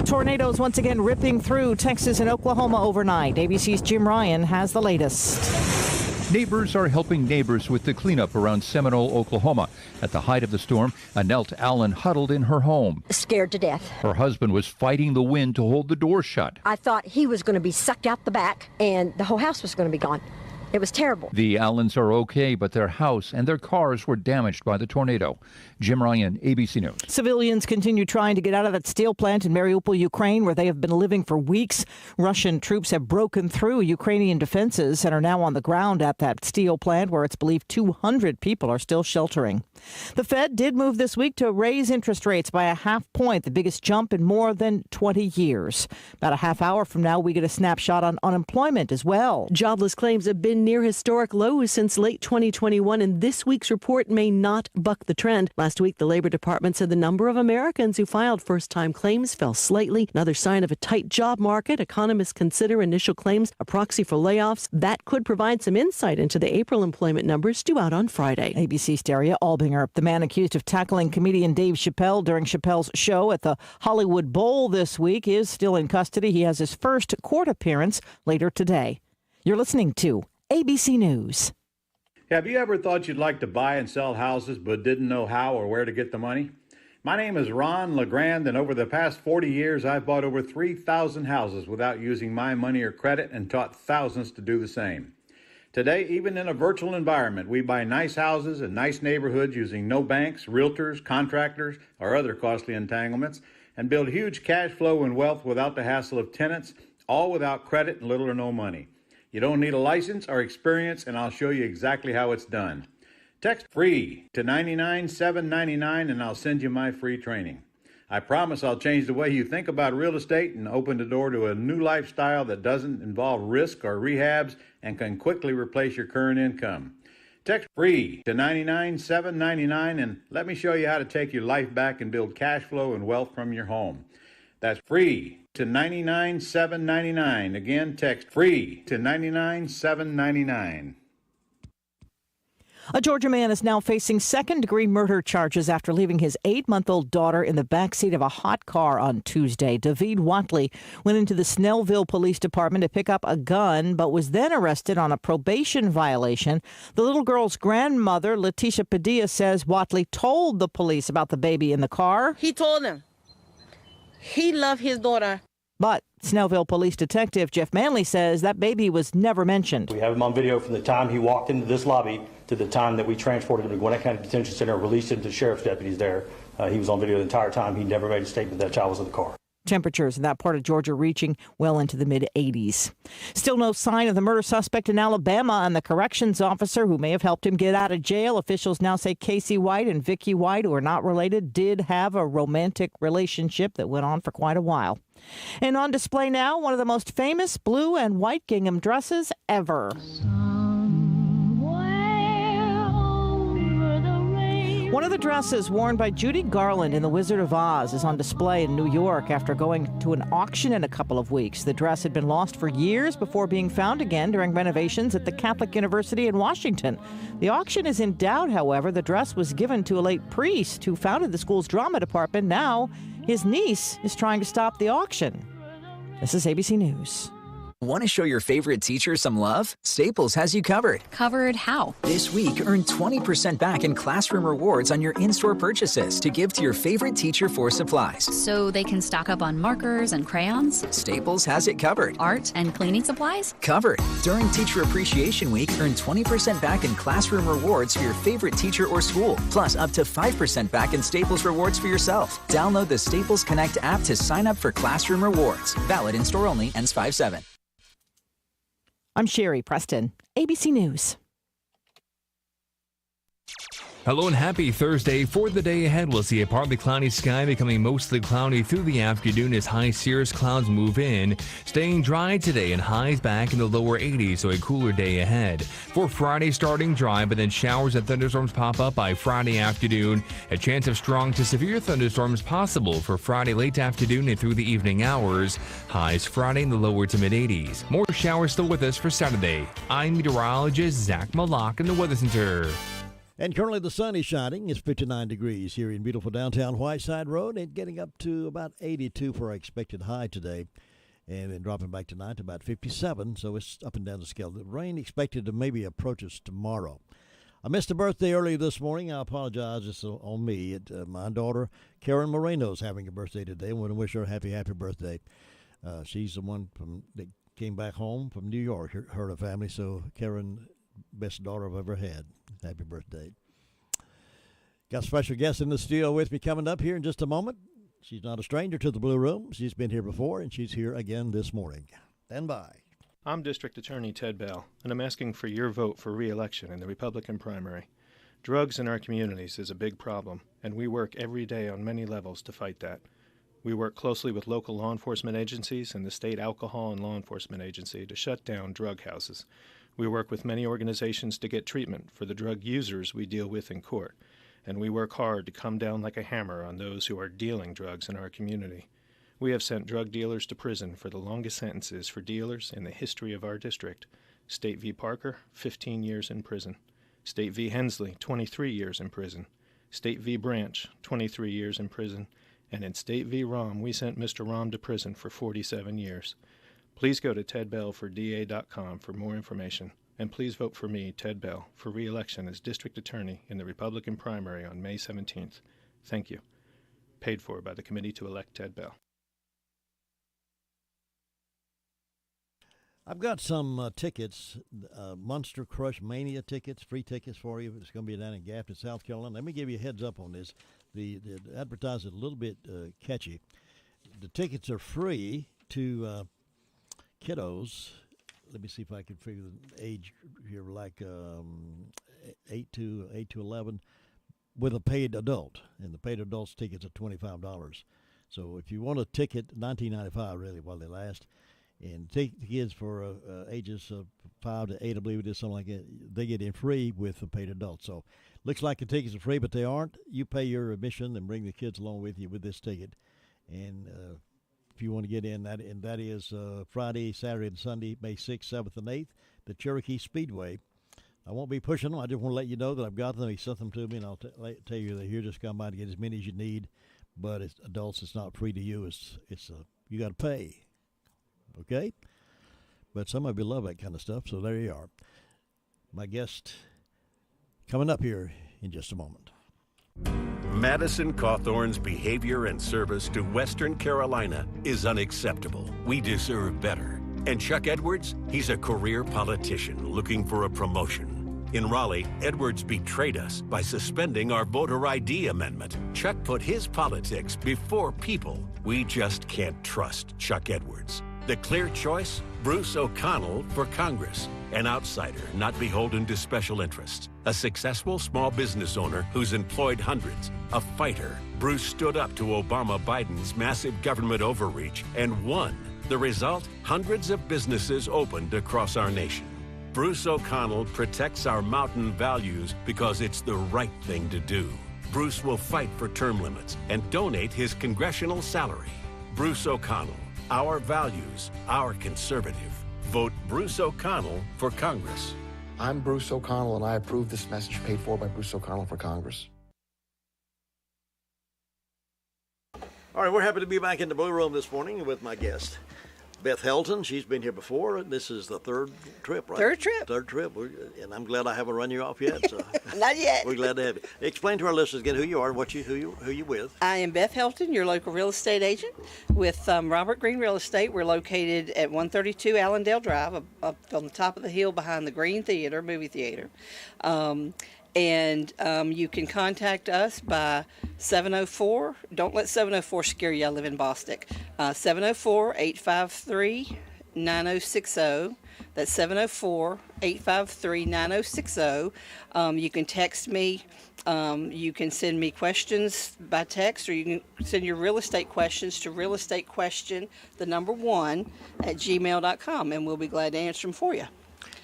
Tornadoes once again ripping through Texas and Oklahoma overnight. ABC's Jim Ryan has the latest. Neighbors are helping neighbors with the cleanup around Seminole, Oklahoma. At the height of the storm, Annette Allen huddled in her home. Scared to death. Her husband was fighting the wind to hold the door shut. I thought he was going to be sucked out the back and the whole house was going to be gone. It was terrible. The Allens are okay, but their house and their cars were damaged by the tornado. Jim Ryan, ABC News. Civilians continue trying to get out of that steel plant in Mariupol, Ukraine, where they have been living for weeks. Russian troops have broken through Ukrainian defenses and are now on the ground at that steel plant, where it's believed 200 people are still sheltering. The Fed did move this week to raise interest rates by a half point, the biggest jump in more than 20 years. About a half hour from now, we get a snapshot on unemployment as well. Jobless claims have been near historic lows since late 2021, and this week's report may not buck the trend. Last week, the Labor Department said the number of Americans who filed first-time claims fell slightly. Another sign of a tight job market. Economists consider initial claims a proxy for layoffs. That could provide some insight into the April employment numbers due out on Friday. ABC's Daria Albinger, the man accused of tackling comedian Dave Chappelle during Chappelle's show at the Hollywood Bowl this week, is still in custody. He has his first court appearance later today. You're listening to ABC News. Have you ever thought you'd like to buy and sell houses but didn't know how or where to get the money? My name is Ron LeGrand, and over the past 40 years, I've bought over 3,000 houses without using my money or credit and taught thousands to do the same. Today, even in a virtual environment, we buy nice houses in nice neighborhoods using no banks, realtors, contractors, or other costly entanglements, and build huge cash flow and wealth without the hassle of tenants, all without credit and little or no money. You don't need a license or experience, and I'll show you exactly how it's done. Text FREE to 99799 and I'll send you my free training. I promise I'll change the way you think about real estate and open the door to a new lifestyle that doesn't involve risk or rehabs and can quickly replace your current income. Text FREE to 99799 and let me show you how to take your life back and build cash flow and wealth from your home. That's FREE to 99799. Again, text FREE to 99799. A Georgia man is now facing second-degree murder charges after leaving his 8-month-old daughter in the backseat of a hot car on Tuesday. David Watley went into the Snellville Police Department to pick up a gun, but was then arrested on a probation violation. The little girl's grandmother, Letitia Padilla, says Watley told the police about the baby in the car. He told them he loved his daughter. But Snellville Police Detective Jeff Manley says that baby was never mentioned. We have him on video from the time he walked into this lobby to the time that we transported him to Gwinnett County Detention Center and released him to sheriff's deputies there. He was on video the entire time. He never made a statement that child was in the car. Temperatures in that part of Georgia reaching well into the mid-80s. Still no sign of the murder suspect in Alabama, and the corrections officer who may have helped him get out of jail. Officials now say Casey White and Vicky White, who are not related, did have a romantic relationship that went on for quite a while. And on display now, one of the most famous blue and white gingham dresses ever. One of the dresses worn by Judy Garland in The Wizard of Oz is on display in New York after going to an auction in a couple of weeks. The dress had been lost for years before being found again during renovations at the Catholic University in Washington. The auction is in doubt, however. The dress was given to a late priest who founded the school's drama department. Now his niece is trying to stop the auction. This is ABC News. Want to show your favorite teacher some love? Staples has you covered. Covered how? This week, earn 20% back in classroom rewards on your in-store purchases to give to your favorite teacher for supplies. So they can stock up on markers and crayons? Staples has it covered. Art and cleaning supplies? Covered. During Teacher Appreciation Week, earn 20% back in classroom rewards for your favorite teacher or school, plus up to 5% back in Staples rewards for yourself. Download the Staples Connect app to sign up for classroom rewards. Valid in-store only, ends 5/7. I'm Sherry Preston, ABC News. Hello and happy Thursday. For the day ahead, we'll see a partly cloudy sky becoming mostly cloudy through the afternoon as high cirrus clouds move in. Staying dry today and highs back in the lower 80s, so a cooler day ahead. For Friday, starting dry, but then showers and thunderstorms pop up by Friday afternoon. A chance of strong to severe thunderstorms possible for Friday late afternoon and through the evening hours. Highs Friday in the lower to mid 80s. More showers still with us for Saturday. I'm meteorologist Zach Malak in the Weather Center. And currently the sun is shining. It's 59 degrees here in beautiful downtown Whiteside Road and getting up to about 82 for our expected high today. And then dropping back tonight to about 57, so it's up and down the scale. The rain expected to maybe approach us tomorrow. I missed a birthday earlier this morning. I apologize. It's on me. My daughter, Karen Moreno, is having a birthday today. I want to wish her a happy birthday. She's the one that came back home from New York, her family. So Karen, best daughter I've ever had. Happy birthday. Got a special guest in the studio with me coming up here in just a moment. She's not a stranger to the Blue Room. She's been here before, and she's here again this morning. Stand by. I'm District Attorney Ted Bell, and I'm asking for your vote for re-election in the Republican primary. Drugs in our communities is a big problem, and we work every day on many levels to fight that. We work closely with local law enforcement agencies and the State Alcohol and Law Enforcement Agency to shut down drug houses. We work with many organizations to get treatment for the drug users we deal with in court, and we work hard to come down like a hammer on those who are dealing drugs in our community. We have sent drug dealers to prison for the longest sentences for dealers in the history of our district. State v. Parker, 15 years in prison. State v. Hensley, 23 years in prison. State v. Branch, 23 years in prison. And in State v. Rahm, we sent Mr. Rahm to prison for 47 years. Please go to tedbellforda.com for more information. And please vote for me, Ted Bell, for re-election as District Attorney in the Republican primary on May 17th. Thank you. Paid for by the Committee to Elect Ted Bell. I've got some tickets, Monster Crush Mania tickets, free tickets for you. It's going to be down in Gaffney, South Carolina. Let me give you a heads up on this. The advertising is a little bit catchy. The tickets are free to kiddos. Let me see if I can figure the age here, like 8 to 11, with a paid adult, and the paid adults tickets are $25. So if you want a ticket, $19.95 really while they last, and take the kids for ages 5 to 8, I believe it is, something like that. They get in free with the paid adults. So looks like the tickets are free, but they aren't. You pay your admission and bring the kids along with you with this ticket, and if you want to get in, that is Friday, Saturday, and Sunday, May 6th, 7th, and 8th, the Cherokee Speedway. I won't be pushing them. I just want to let you know that I've got them. He sent them to me, and I'll tell you that here, just come by to get as many as you need. But it's adults, it's not free to you. It's you got to pay. Okay? But some of you love that kind of stuff, so there you are. My guest coming up here in just a moment. Madison Cawthorn's behavior and service to Western Carolina is unacceptable. We deserve better. And Chuck Edwards, he's a career politician looking for a promotion. In Raleigh, Edwards betrayed us by suspending our voter ID amendment. Chuck put his politics before people. We just can't trust Chuck Edwards. The clear choice? Bruce O'Connell for Congress. An outsider not beholden to special interests. A successful small business owner who's employed hundreds. A fighter. Bruce stood up to Obama-Biden's massive government overreach and won. The result? Hundreds of businesses opened across our nation. Bruce O'Connell protects our mountain values because it's the right thing to do. Bruce will fight for term limits and donate his congressional salary. Bruce O'Connell. Our values, our conservative. Vote Bruce O'Connell for Congress. I'm Bruce O'Connell, and I approve this message paid for by Bruce O'Connell for Congress. All right, we're happy to be back in the Blue Room this morning with my guest, Beth Helton. She's been here before. This is the third trip, right? Third trip. And I'm glad I haven't run you off yet. So Not yet. We're glad to have you. Explain to our listeners again who you are and who you with. I am Beth Helton, your local real estate agent with Robert Green Real Estate. We're located at 132 Allendale Drive, up on the top of the hill behind the Green Theater, movie theater. And you can contact us by 704. Don't let 704 scare you. I live in Bostic. 704-853-9400. 704-853-9060. That's 704-853-9060. You can text me. You can send me questions by text, or you can send your real estate questions to realestatequestion1@gmail.com, and we'll be glad to answer them for you.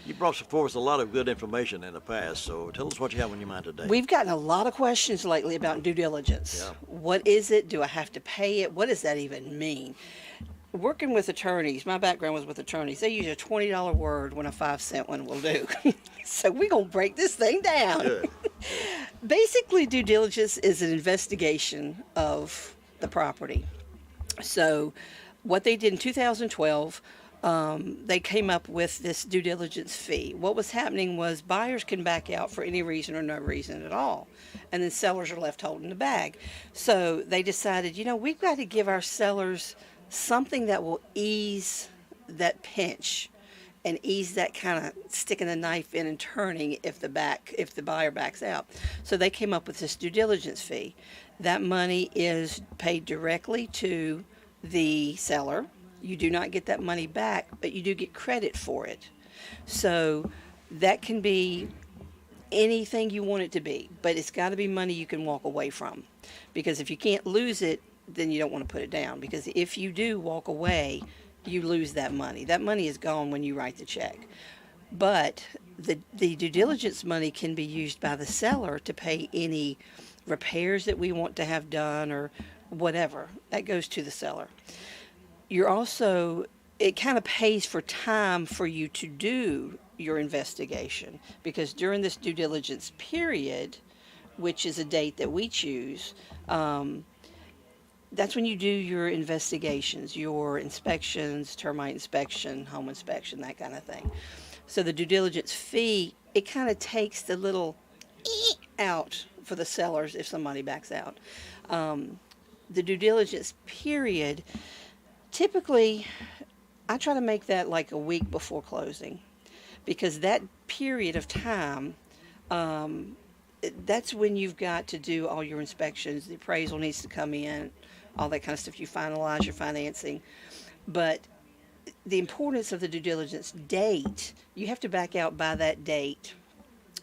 You brought forth a lot of good information in the past, so tell us what you have on your mind today. We've gotten a lot of questions lately about due diligence. Yeah. What is it? Do I have to pay it? What does that even mean? Working with attorneys, my background was with attorneys. They use a $20 word when a 5-cent one will do. So we're going to break this thing down. Good. Basically, due diligence is an investigation of the property. So what they did in 2012, they came up with this due diligence fee. What was happening was buyers can back out for any reason or no reason at all, and then sellers are left holding the bag. So they decided, we've got to give our sellers something that will ease that pinch and ease that kind of sticking a knife in and turning if the buyer backs out. So they came up with this due diligence fee. That money is paid directly to the seller. You do not get that money back, but you do get credit for it. So that can be anything you want it to be, but it's got to be money you can walk away from. Because if you can't lose it, then you don't want to put it down. Because if you do walk away, you lose that money. That money is gone when you write the check. But the due diligence money can be used by the seller to pay any repairs that we want to have done or whatever. That goes to the seller. It kind of pays for time for you to do your investigation, because during this due diligence period, which is a date that we choose, that's when you do your investigations, your inspections, termite inspection, home inspection, that kind of thing. So the due diligence fee, it kind of takes the little out for the sellers if somebody backs out. The due diligence period, typically, I try to make that like a week before closing, because that period of time, that's when you've got to do all your inspections. The appraisal needs to come in, all that kind of stuff. You finalize your financing. But the importance of the due diligence date, you have to back out by that date,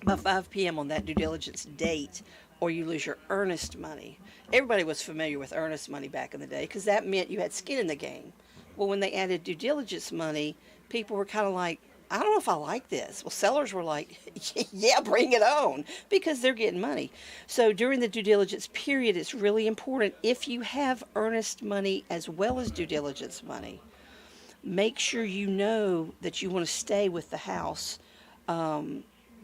by 5 p.m. on that due diligence date, or you lose your earnest money. Everybody was familiar with earnest money back in the day, because that meant you had skin in the game. Well, when they added due diligence money, people were kind of like, I don't know if I like this. Well, sellers were like, yeah, bring it on, because they're getting money. So during the due diligence period, it's really important, if you have earnest money as well as due diligence money, make sure you know that you want to stay with the house,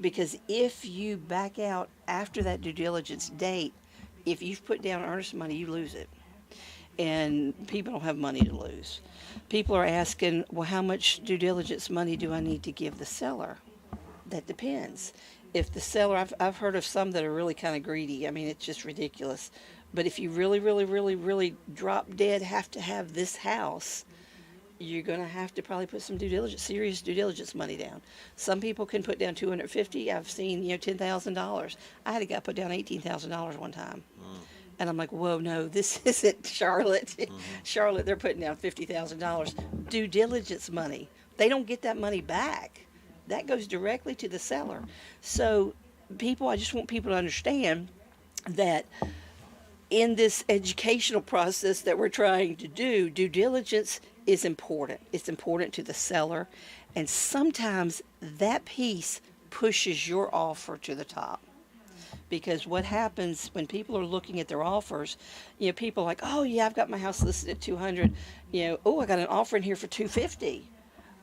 because if you back out after that due diligence date, if you've put down earnest money, you lose it. And people don't have money to lose. People are asking, well, how much due diligence money do I need to give the seller? That depends. If the seller, I've heard of some that are really kind of greedy. I mean, it's just ridiculous. But if you really, really, really, really drop dead have to have this house, you're going to have to probably put some serious due diligence money down. Some people can put down $250. I've seen, $10,000. I had a guy put down $18,000 one time. And I'm like, whoa, no, this isn't Charlotte. Mm-hmm. Charlotte, they're putting down $50,000. Due diligence money. They don't get that money back. That goes directly to the seller. So I just want people to understand that in this educational process that we're trying to do, due diligence is important. It's important to the seller. And sometimes that piece pushes your offer to the top. Because what happens when people are looking at their offers, people are like, oh yeah, I've got my house listed at 200. Oh, I got an offer in here for 250.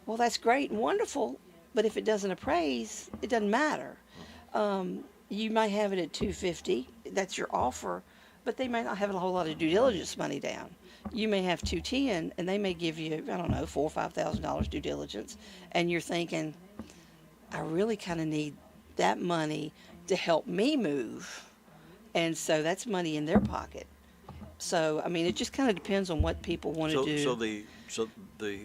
Well, that's great and wonderful, but if it doesn't appraise, it doesn't matter. You might have it at 250. That's your offer, but they may not have a whole lot of due diligence money down. You may have 210, and they may give you, I don't know, $4,000 or $5,000 due diligence, and you're thinking, I really kind of need that money to help me move, and so that's money in their pocket. So I mean, it just kind of depends on what people want to do. So the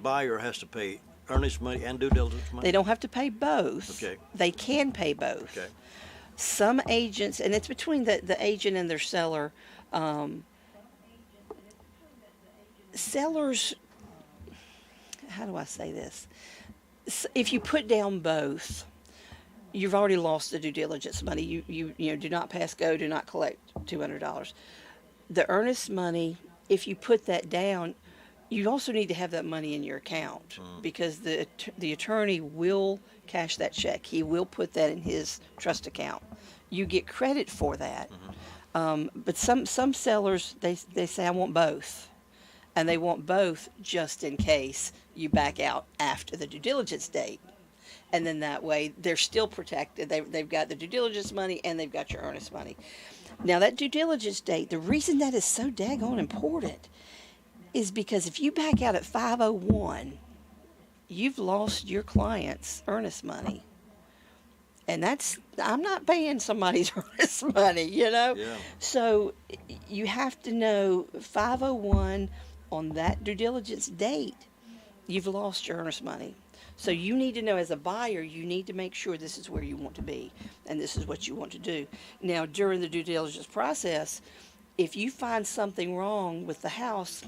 buyer has to pay earnest money and due diligence money? They don't have to pay both. Okay. They can pay both. Okay. Some agents, and it's between the agent and their seller. Sellers, how do do I say this? If you put down both, you've already lost the due diligence money. You know, do not pass go, do not collect $200. The earnest money, if you put that down, you also need to have that money in your account because the attorney will cash that check. He will put that in his trust account. You get credit for that. But some sellers, they say, I want both. And they want both just in case you back out after the due diligence date. And then that way they're still protected. They've got the due diligence money and they've got your earnest money. Now that due diligence date, the reason that is so daggone important is because if you back out at 5:01, you've lost your client's earnest money. And I'm not paying somebody's earnest money, you know? Yeah. So you have to know 5:01 on that due diligence date, you've lost your earnest money. So you need to know as a buyer, you need to make sure this is where you want to be and this is what you want to do. Now, during the due diligence process, if you find something wrong with the house,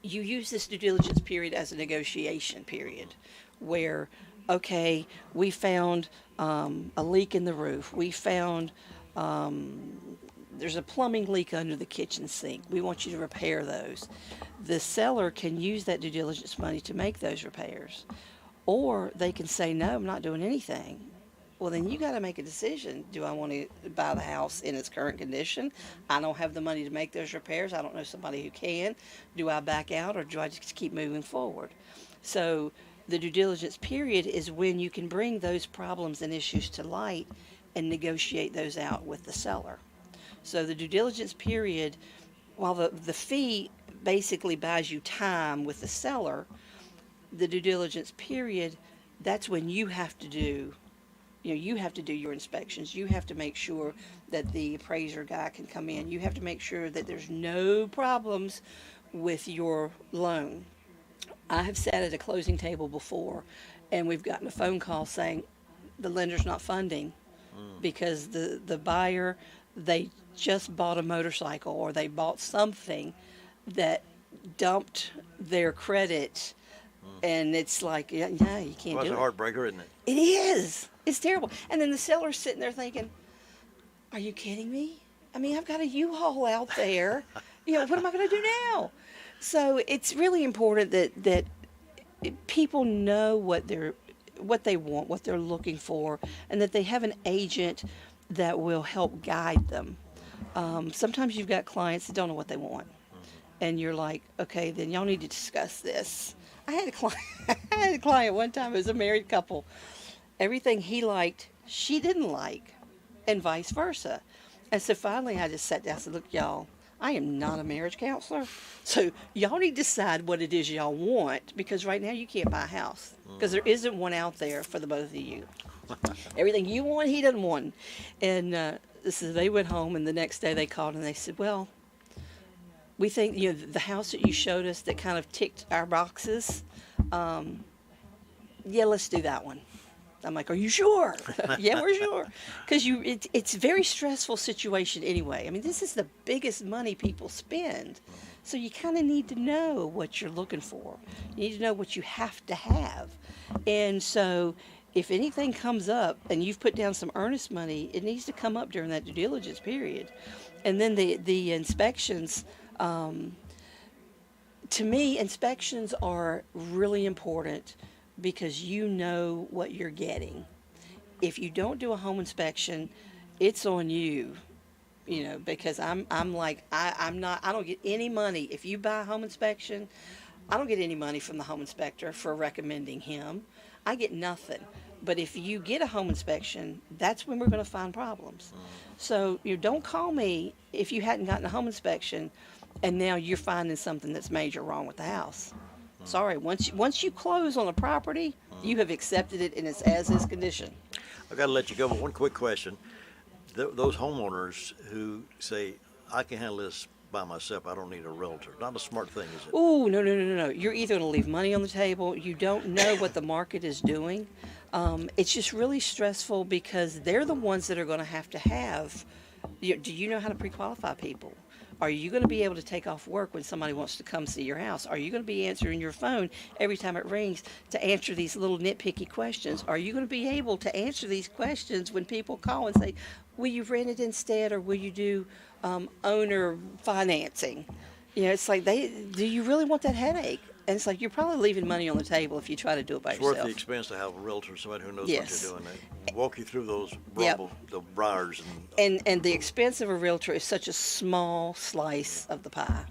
you use this due diligence period as a negotiation period where, okay, we found a leak in the roof. We found there's a plumbing leak under the kitchen sink. We want you to repair those. The seller can use that due diligence money to make those repairs. Or they can say, no, I'm not doing anything. Well, then you got to make a decision. Do I want to buy the house in its current condition? I don't have the money to make those repairs. I don't know somebody who can. Do I back out or do I just keep moving forward? So the due diligence period is when you can bring those problems and issues to light and negotiate those out with the seller. So the due diligence period, while the fee basically buys you time with the seller, the due diligence period, that's when you have to do, you have to do your inspections. You have to make sure that the appraiser guy can come in. You have to make sure that there's no problems with your loan. I have sat at a closing table before, and we've gotten a phone call saying the lender's not funding because the buyer, they just bought a motorcycle or they bought something that dumped their credit, and it's like, yeah, you can't do it. Well, it's a heartbreaker, isn't it? It is. It's terrible. And then the seller's sitting there thinking, are you kidding me? I mean, I've got a U-Haul out there. What am I going to do now? So it's really important that people know what they want, what they're looking for, and that they have an agent that will help guide them. Sometimes you've got clients that don't know what they want. And you're like, okay, then y'all need to discuss this. I had a client one time. It was a married couple. Everything he liked, she didn't like, and vice versa. And so finally I just sat down and said, look, y'all, I am not a marriage counselor. So y'all need to decide what it is y'all want, because right now you can't buy a house because there isn't one out there for the both of you. Everything you want, he doesn't want. And so they went home, and the next day they called and they said, well, we think, the house that you showed us that kind of ticked our boxes, yeah, let's do that one. I'm like, are you sure? Yeah, we're sure. Because it's a very stressful situation anyway. I mean, this is the biggest money people spend. So you kind of need to know what you're looking for. You need to know what you have to have. And so if anything comes up and you've put down some earnest money, it needs to come up during that due diligence period. And then the inspections, to me, inspections are really important because you know what you're getting. If you don't do a home inspection, it's on you, because I don't get any money. If you buy a home inspection, I don't get any money from the home inspector for recommending him. I get nothing. But if you get a home inspection, that's when we're going to find problems. So don't call me if you hadn't gotten a home inspection and now you're finding something that's major wrong with the house. Sorry, once you close on a property, you have accepted it in its as-is condition. I've got to let you go, but one quick question. Those homeowners who say, I can handle this by myself, I don't need a realtor. Not a smart thing, is it? Oh, no. You're either going to leave money on the table. You don't know what the market is doing. It's just really stressful because they're the ones that are going to have. Do you know how to pre-qualify people? Are you going to be able to take off work when somebody wants to come see your house? Are you going to be answering your phone every time it rings to answer these little nitpicky questions? Are you going to be able to answer these questions when people call and say, will you rent it instead, or will you do owner financing? You know, it's like, do you really want that headache? And it's like, you're probably leaving money on the table if you try to do it by yourself. It's worth the expense to have a realtor, somebody who knows Yes. what you're doing. They walk you through those Yep. the briars. And the expense of a realtor is such a small slice of the pie.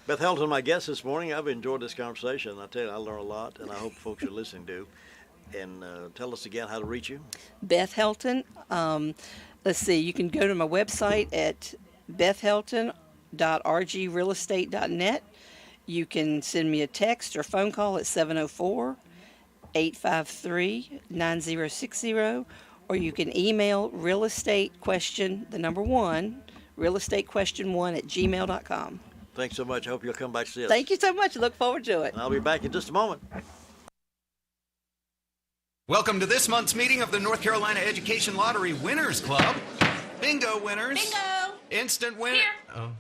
Beth Helton, my guest this morning. I've enjoyed this conversation. I tell you, I learned a lot, and I hope folks are listening do. And tell us again how to reach you. Beth Helton. Let's see, you can go to my website at bethhelton.rgrealestate.net. You can send me a text or phone call at 704-853-9060, or you can email realestatequestion1 Thanks so much. I hope you'll come back to see us. Thank you so much. Look forward to it. And I'll be back in just a moment. Welcome to this month's meeting of the North Carolina Education Lottery Winners Club. Bingo winners. Bingo. Instant winner. Oh.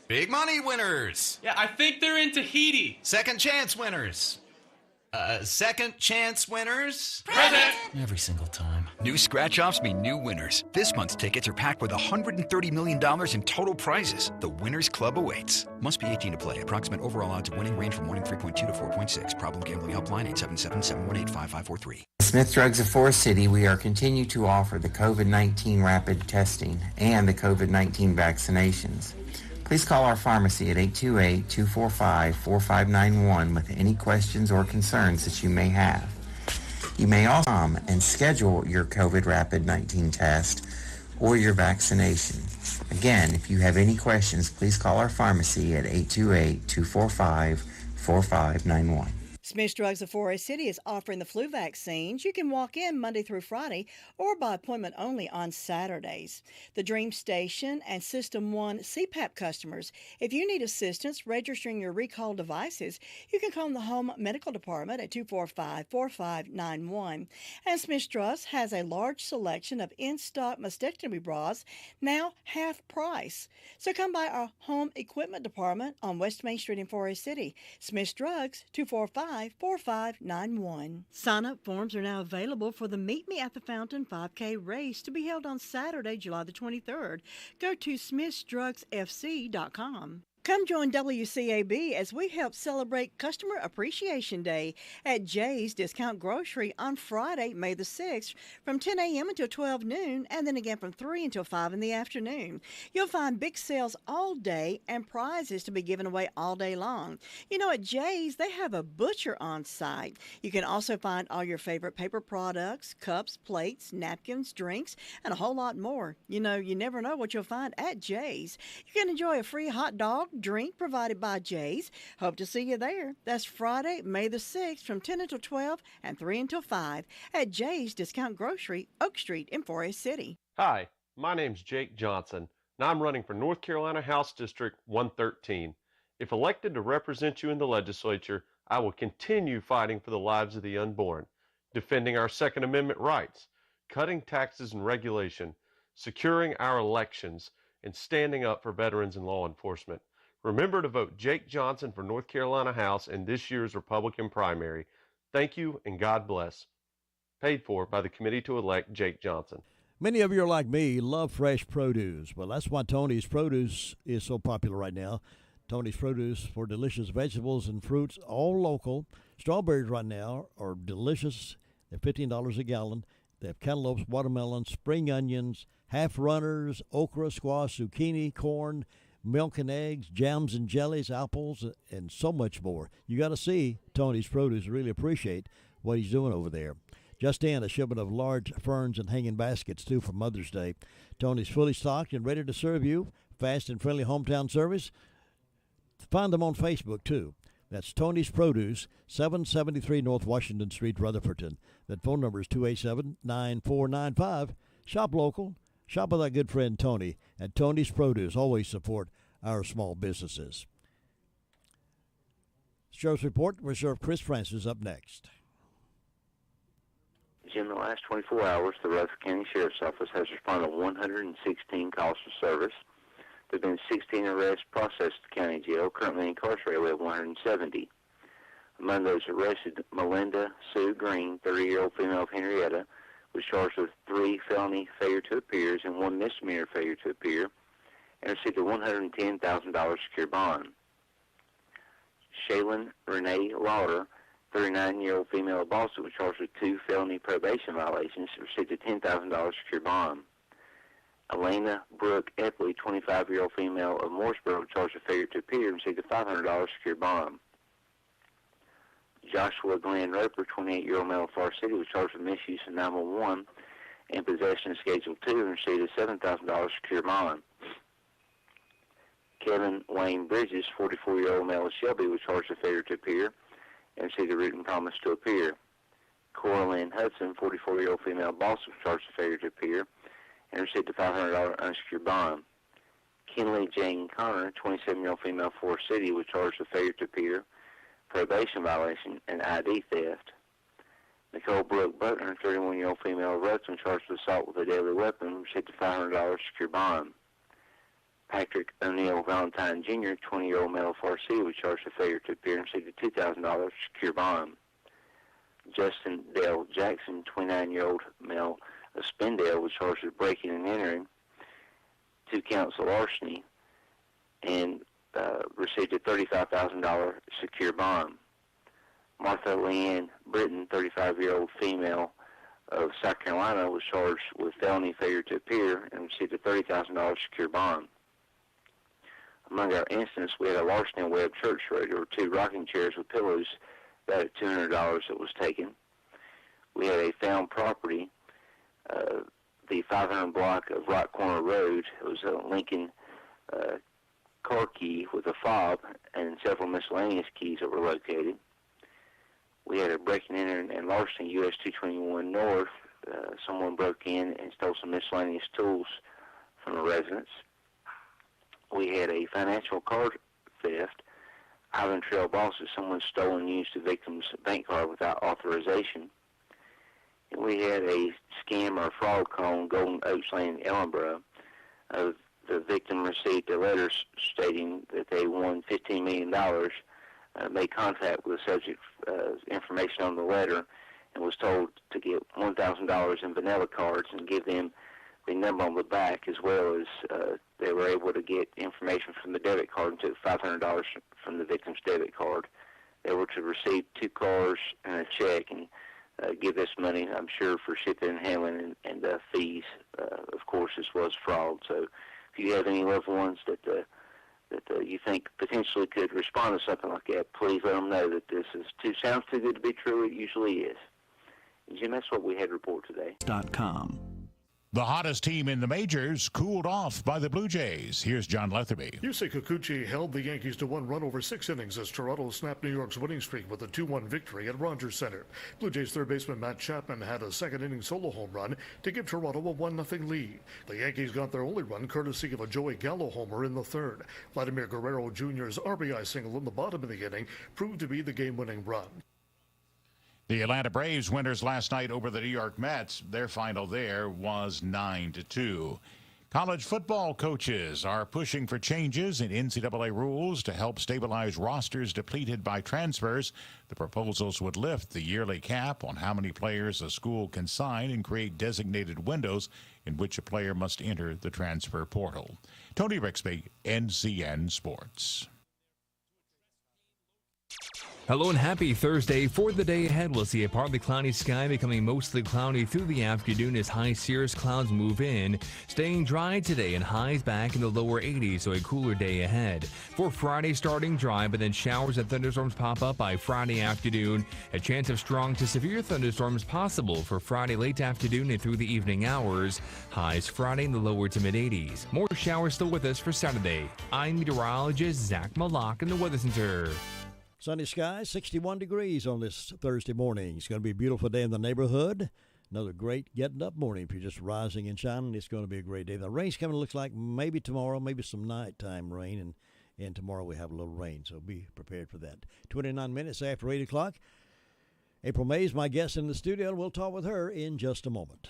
Big money winners. Yeah, I think they're in Tahiti. Second chance winners. Second chance winners. Present. Every single time. New scratch-offs mean new winners. This month's tickets are packed with $130 million in total prizes. The Winners Club awaits. Must be 18 to play. Approximate overall odds of winning range from 1-3.2 to 4.6. Problem gambling helpline 877-718-5543. Smith Drugs of Forest City, we are continue to offer the COVID-19 rapid testing and the COVID-19 vaccinations. Please call our pharmacy at 828-245-4591 with any questions or concerns that you may have. You may also come and schedule your COVID rapid-19 test or your vaccination. Again, if you have any questions, please call our pharmacy at 828-245-4591. Smith's Drugs of Forest City is offering the flu vaccines. You can walk in Monday through Friday or by appointment only on Saturdays. The Dream Station and System 1 CPAP customers, if you need assistance registering your recall devices, you can call the Home Medical Department at 245-4591. And Smith's Drugs has a large selection of in-stock mastectomy bras, now half price. So come by our Home Equipment Department on West Main Street in Forest City. Smith's Drugs, 245-4591. Sign-up forms are now available for the Meet Me at the Fountain 5K race to be held on Saturday, July the 23rd. Go to smithsdrugsfc.com. Come join WCAB as we help celebrate Customer Appreciation Day at Jay's Discount Grocery on Friday, May the 6th from 10 a.m. until 12 noon and then again from 3 until 5 in the afternoon. You'll find big sales all day and prizes to be given away all day long. You know, at Jay's, they have a butcher on site. You can also find all your favorite paper products, cups, plates, napkins, drinks, and a whole lot more. You know, you never know what you'll find at Jay's. You can enjoy a free hot dog, drink provided by Jay's. Hope to see you there. That's Friday, May the 6th from 10 until 12 and 3 until 5 at Jay's Discount Grocery, Oak Street in Forest City. Hi, my name's Jake Johnson, and I'm running for North Carolina House District 113. If elected to represent you in the legislature, I will continue fighting for the lives of the unborn, defending our Second Amendment rights, cutting taxes and regulation, securing our elections, and standing up for veterans and law enforcement. Remember to vote Jake Johnson for North Carolina House in this year's Republican primary. Thank you and God bless. Paid for by the committee to elect Jake Johnson. Many of you are like me, love fresh produce. Well, that's why Tony's Produce is so popular right now. Tony's Produce for delicious vegetables and fruits, all local. Strawberries right now are delicious. They're $15 a gallon. They have cantaloupes, watermelons, spring onions, half runners, okra, squash, zucchini, corn, milk and eggs, jams and jellies, apples, and so much more. You got to see Tony's Produce. Really appreciate what he's doing over there. Just in, a shipment of large ferns and hanging baskets, too, for Mother's Day. Tony's fully stocked and ready to serve you. Fast and friendly hometown service. Find them on Facebook, too. That's Tony's Produce, 773 North Washington Street, Rutherford. That phone number is 287-9495. Shop local. Shop with our good friend Tony at Tony's Produce. Always support our small businesses. Sheriff's Report, Reserve Chris Francis up next. In the last 24 hours, the Rutherford County Sheriff's Office has responded to 116 calls for service. There have been 16 arrests processed at the county jail. Currently incarcerated, we have 170. Among those arrested, Melinda Sue Green, 30-year-old female of Henrietta, was charged with 3 felony failure to appears and 1 misdemeanor failure to appear, and received a $110,000 secure bond. Shaylin Renee Lauder, 39-year-old female of Boston, was charged with 2 felony probation violations and received a $10,000 secure bond. Elena Brooke Epley, 25-year-old female of Mooresboro, was charged with failure to appear and received a $500 secure bond. Joshua Glenn Roper, 28-year-old male of Forest City, was charged with misuse of 911 and possession of Schedule 2 and received a $7,000 secure bond. Kevin Wayne Bridges, 44-year-old male of Shelby, was charged with failure to appear and received a written promise to appear. Cora Lynn Hudson, 44-year-old female of Boston, was charged with failure to appear and received a $500 unsecured bond. Kinley Jane Connor, 27-year-old female of Forest City, was charged with failure to appear, probation violation, and ID theft. Nicole Brooke Butler, 31-year-old female of Ruston, charged with assault with a deadly weapon, received a $500 secure bond. Patrick O'Neill Valentine Jr., 20-year-old male of Forest City, was charged with failure to appear and received a $2,000 secure bond. Justin Dale Jackson, 29-year-old male of Spindale, was charged with breaking and entering, 2 counts of larceny, and received a $35,000 secure bond. Martha Leanne Britton, 35-year-old female of South Carolina, was charged with felony failure to appear and received a $30,000 secure bond. Among our incidents, we had a larceny on Webb Church Road. There were 2 rocking chairs with pillows, about $200 that was taken. We had a found property, the 500 block of Rock Corner Road. It was a Lincoln car key with a fob and several miscellaneous keys that were located. We had a breaking in and larceny US 221 North. Someone broke in and stole some miscellaneous tools from a residence. We had a financial card theft. Island Trail Bosses, someone stole and used the victim's bank card without authorization. And we had a scam or fraud call on Golden Oaks Lane in Ellenboro. The victim received a letter stating that they won $15 million, made contact with the subject information on the letter, and was told to get $1,000 in vanilla cards and give them the number on the back, as well as they were able to get information from the debit card and took $500 from the victim's debit card. They were to receive 2 cars and a check and give this money, I'm sure, for shipping and handling and fees, of course, as well as fraud. So if you have any loved ones that you think potentially could respond to something like that, please let them know that this sounds too good to be true. It usually is. And Jim, that's what we had to report today. .com. The hottest team in the majors cooled off by the Blue Jays. Here's John Letherby. Yusei Kikuchi held the Yankees to 1 run over 6 innings as Toronto snapped New York's winning streak with a 2-1 victory at Rogers Center. Blue Jays third baseman Matt Chapman had a second-inning solo home run to give Toronto a 1-0 lead. The Yankees got their only run courtesy of a Joey Gallo homer in the third. Vladimir Guerrero Jr.'s RBI single in the bottom of the inning proved to be the game-winning run. The Atlanta Braves winners last night over the New York Mets. Their final there was 9-2. College football coaches are pushing for changes in NCAA rules to help stabilize rosters depleted by transfers. The proposals would lift the yearly cap on how many players a school can sign and create designated windows in which a player must enter the transfer portal. Tony Rixby, NCN Sports. Hello and happy Thursday. For the day ahead, we'll see a partly cloudy sky becoming mostly cloudy through the afternoon as high cirrus clouds move in. Staying dry today and highs back in the lower 80s, so a cooler day ahead. For Friday, starting dry, but then showers and thunderstorms pop up by Friday afternoon. A chance of strong to severe thunderstorms possible for Friday late afternoon and through the evening hours. Highs Friday in the lower to mid 80s. More showers still with us for Saturday. I'm meteorologist Zach Malak in the Weather Center. Sunny skies, 61 degrees on this Thursday morning. It's going to be a beautiful day in the neighborhood. Another great getting up morning. If you're just rising and shining, it's going to be a great day. The rain's coming, looks like maybe tomorrow, maybe some nighttime rain, and tomorrow we have a little rain, so be prepared for that. 29 minutes after 8 o'clock. April May is my guest in the studio, and we'll talk with her in just a moment.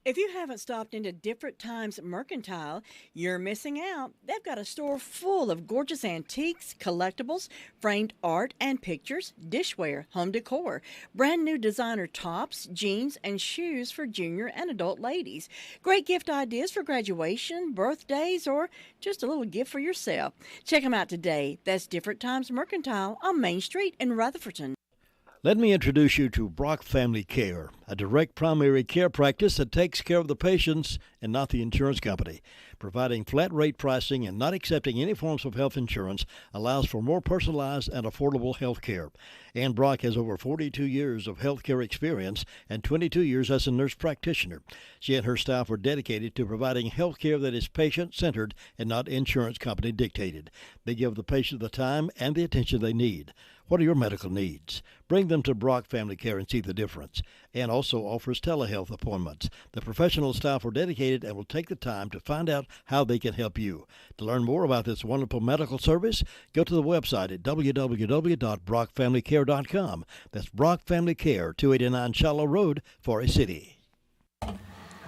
If you haven't stopped into Different Times Mercantile, you're missing out. They've got a store full of gorgeous antiques, collectibles, framed art and pictures, dishware, home decor, brand new designer tops, jeans, and shoes for junior and adult ladies. Great gift ideas for graduation, birthdays, or just a little gift for yourself. Check them out today. That's Different Times Mercantile on Main Street in Rutherford. Let me introduce you to Brock Family Care, a direct primary care practice that takes care of the patients and not the insurance company. Providing flat rate pricing and not accepting any forms of health insurance allows for more personalized and affordable health care. Ann Brock has over 42 years of health care experience and 22 years as a nurse practitioner. She and her staff are dedicated to providing health care that is patient-centered and not insurance company dictated. They give the patient the time and the attention they need. What are your medical needs? Bring them to Brock Family Care and see the difference. Ann also offers telehealth appointments. The professional staff are dedicated and will take the time to find out how they can help you. To learn more about this wonderful medical service, go to the website at www.brockfamilycare.com. That's Brock Family Care, 289 Shallow Road, Forest City.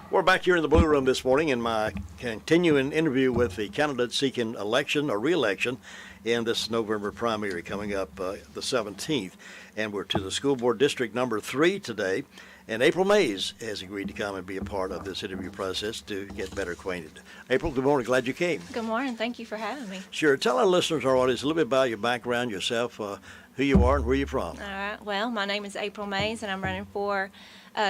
We're back here in the Blue Room this morning in my continuing interview with the candidates seeking election or re-election in this November primary coming up the 17th. And we're to the school board district number 3 today. And April Mays has agreed to come and be a part of this interview process to get better acquainted. April, good morning. Glad you came. Good morning. Thank you for having me. Sure. Tell our listeners, our audience, a little bit about your background, yourself, who you are and where you're from. All right. Well, my name is April Mays, and I'm running for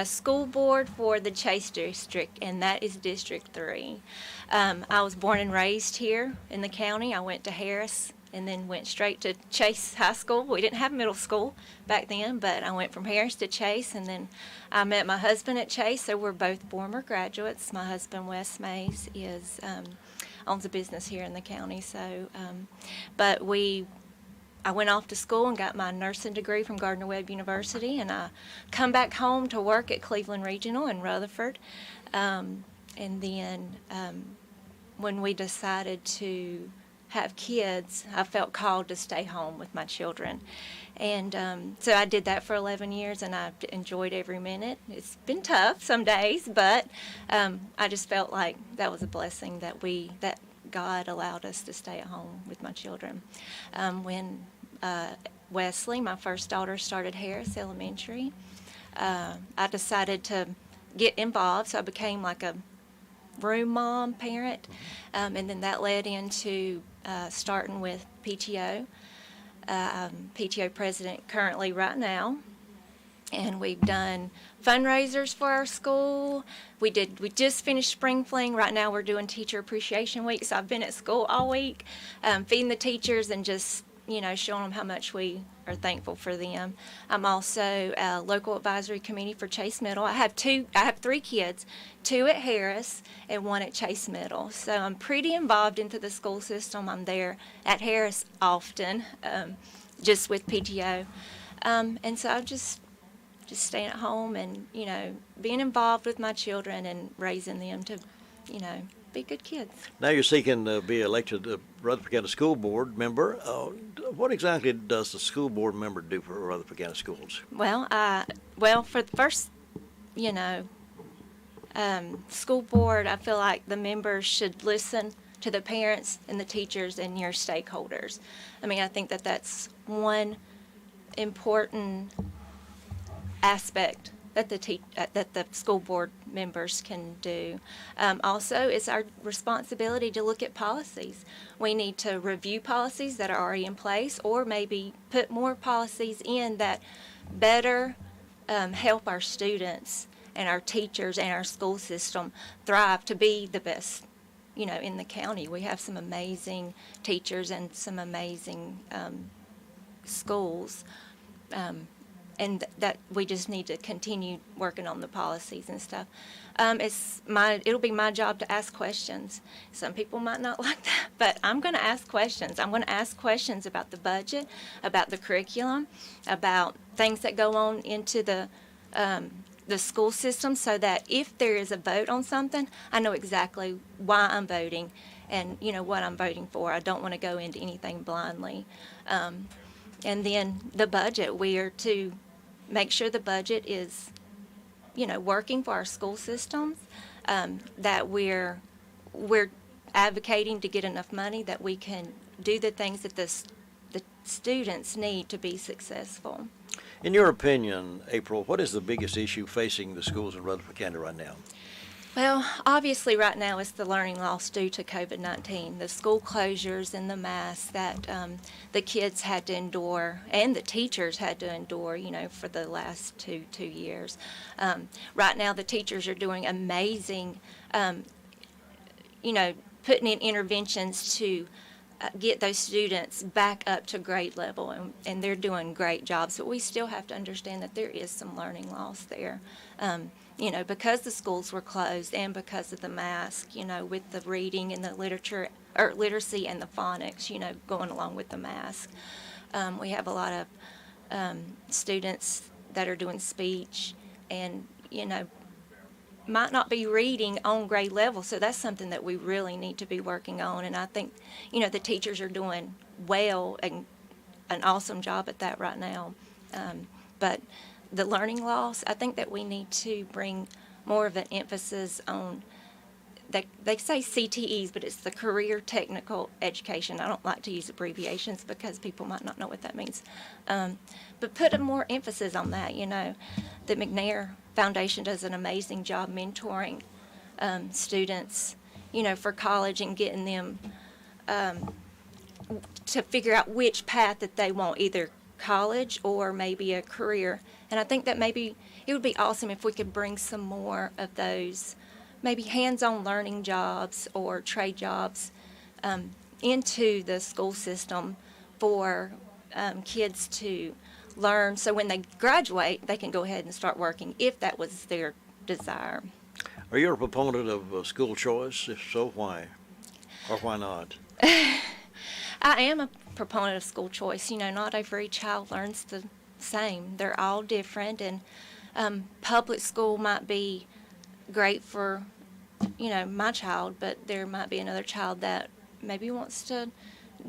school board for the Chase District, and that is District 3. I was born and raised here in the county. I went to Harris and then went straight to Chase High School. We didn't have middle school back then, but I went from Harris to Chase, and then I met my husband at Chase, so we're both former graduates. My husband, Wes Mays, owns a business here in the county, so, I went off to school and got my nursing degree from Gardner-Webb University, and I come back home to work at Cleveland Regional in Rutherford. And then when we decided to have kids, I felt called to stay home with my children. And so I did that for 11 years, and I've enjoyed every minute. It's been tough some days, but I just felt like that was a blessing that God allowed us to stay at home with my children. When Wesley, my first daughter, started Harris Elementary, I decided to get involved, so I became like a room mom, parent, and then that led into starting with PTO. PTO president currently right now, and we've done fundraisers for our school. We just finished Spring Fling. Right now we're doing Teacher Appreciation Week, so I've been at school all week, feeding the teachers and just showing them how much we are thankful for them. I'm also a local advisory committee for Chase Middle. I have 3 kids, 2 at Harris and 1 at Chase Middle. So I'm pretty involved into the school system. I'm there at Harris often, just with PTO. And so I just staying at home and, being involved with my children and raising them to, be good kids. Now you're seeking to be elected to Rutherford County School Board member. What exactly does the school board member do for Rutherford County Schools? Well, for the first, school board, I feel like the members should listen to the parents and the teachers and your stakeholders. I think that that's one important aspect that the school board members can do. Also, it's our responsibility to look at policies. We need to review policies that are already in place, or maybe put more policies in that better help our students and our teachers and our school system thrive to be the best, in the county. We have some amazing teachers and some amazing schools. And that we just need to continue working on the policies and stuff. It'll be my job to ask questions. Some people might not like that, but I'm going to ask questions. I'm going to ask questions about the budget, about the curriculum, about things that go on into the school system, so that if there is a vote on something, I know exactly why I'm voting and what I'm voting for. I don't want to go into anything blindly. And then the budget, we are to make sure the budget is working for our school systems, that we're advocating to get enough money that we can do the things that the students need to be successful. In your opinion, April, what is the biggest issue facing the schools in Rutherford County right now? Well, obviously right now it's the learning loss due to COVID-19, the school closures and the masks that the kids had to endure and the teachers had to endure, for the last two years. Right now the teachers are doing amazing, putting in interventions to get those students back up to grade level, and they're doing great jobs, but we still have to understand that there is some learning loss there. Because the schools were closed and because of the mask, with the reading and the literacy and the phonics, going along with the mask. We have a lot of students that are doing speech and, might not be reading on grade level, so that's something that we really need to be working on, and I think, the teachers are doing well and an awesome job at that right now. But the learning loss, I think that we need to bring more of an emphasis on, they say CTEs, but it's the Career Technical Education. I don't like to use abbreviations because people might not know what that means. But put a more emphasis on that, The McNair Foundation does an amazing job mentoring students, for college and getting them to figure out which path that they want, either college or maybe a career. And I think that maybe it would be awesome if we could bring some more of those maybe hands-on learning jobs or trade jobs into the school system for kids to learn, so when they graduate they can go ahead and start working if that was their desire. Are you a proponent of school choice? If so, why? Or why not? I am a proponent of school choice. Not every child learns the same. They're all different, and public school might be great for, my child, but there might be another child that maybe wants to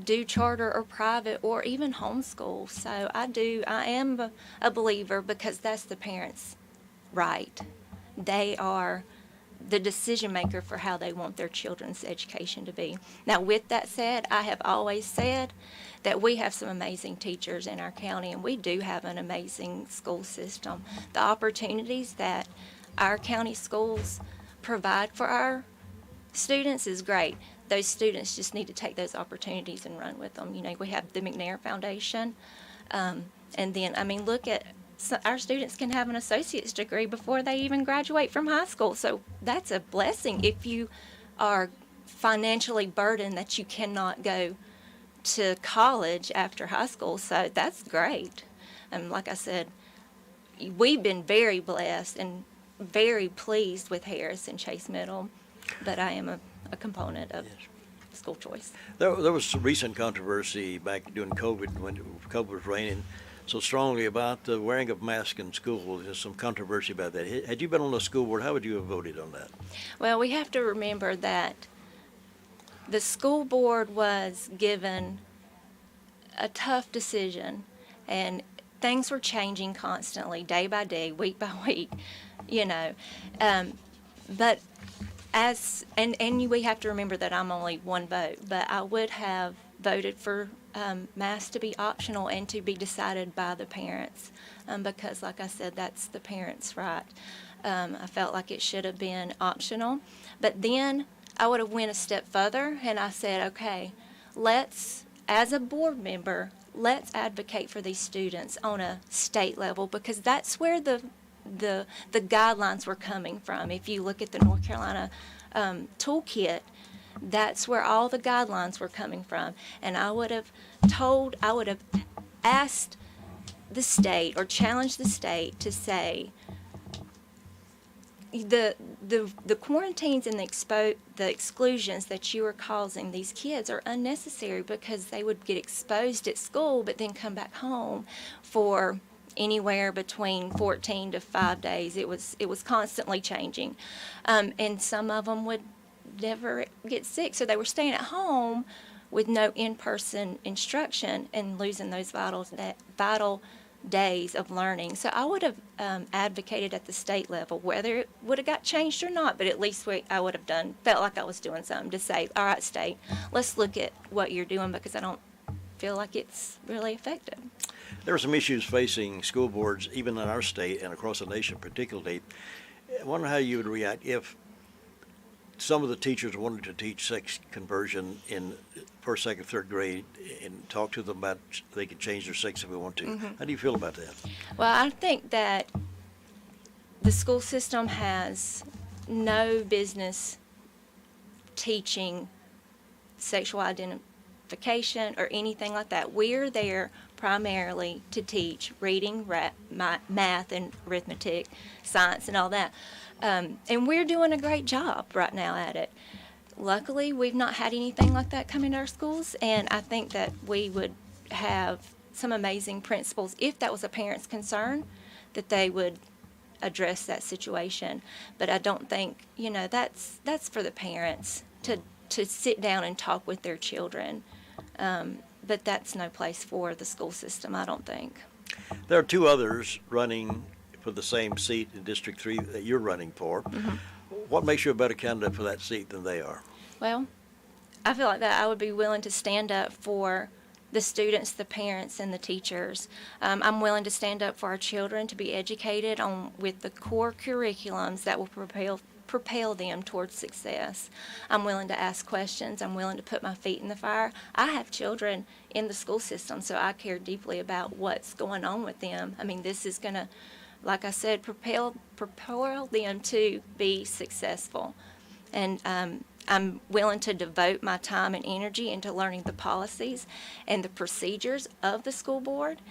do charter or private or even homeschool. So I am a believer because that's the parents' right. They are the decision maker for how they want their children's education to be. Now, with that said, I have always said that we have some amazing teachers in our county, and we do have an amazing school system. The opportunities that our county schools provide for our students is great. Those students just need to take those opportunities and run with them. We have the McNair Foundation, and then, look at, our students can have an associate's degree before they even graduate from high school. So that's a blessing if you are financially burdened that you cannot go to college after high school. So that's great. And like I said, we've been very blessed and very pleased with Harris and Chase Middle, but I am a component of school choice. There was some recent controversy back during COVID, when COVID was reigning so strongly about the wearing of masks in school. There's some controversy about that. Had you been on the school board, how would you have voted on that? Well, we have to remember that the school board was given a tough decision, and things were changing constantly, day by day, week by week, but we have to remember that I'm only one vote, but I would have voted for masks to be optional and to be decided by the parents, because like I said, that's the parents' right. I felt like it should have been optional, but then I would have went a step further and I said, okay, as a board member, let's advocate for these students on a state level, because that's where the guidelines were coming from. If you look at the North Carolina toolkit, that's where all the guidelines were coming from. And I would have asked the state or challenged the state to say the quarantines and the exclusions that you are causing these kids are unnecessary, because they would get exposed at school but then come back home for anywhere between 14 to 5 days. It was constantly changing, and some of them would never get sick, so they were staying at home with no in-person instruction and losing those vital days of learning. So I would have advocated at the state level, whether it would have got changed or not, but at least I would have felt like I was doing something to say, all right, state, let's look at what you're doing, because I don't feel like it's really effective. There are some issues facing school boards, even in our state and across the nation particularly. I wonder how you would react if some of the teachers wanted to teach sex conversion in first, second, third grade and talk to them about they can change their sex if they want to. Mm-hmm. How do you feel about that? Well, I think that the school system has no business teaching sexual identification or anything like that. We're there primarily to teach reading, math, and arithmetic, science, and all that. And we're doing a great job right now at it. Luckily, we've not had anything like that come into our schools, and I think that we would have some amazing principals, if that was a parent's concern, that they would address that situation. But I don't think, that's for the parents to sit down and talk with their children. But that's no place for the school system, I don't think. There are two others running for the same seat in District 3 that you're running for. Mm-hmm. What makes you a better candidate for that seat than they are? Well, I feel like that I would be willing to stand up for the students, the parents, and the teachers. I'm willing to stand up for our children to be educated with the core curriculums that will propel them towards success. I'm willing to ask questions. I'm willing to put my feet in the fire. I have children in the school system, so I care deeply about what's going on with them. I mean, this is going to, like I said, propel them to be successful. And I'm willing to devote my time and energy into learning the policies and the procedures of the school board.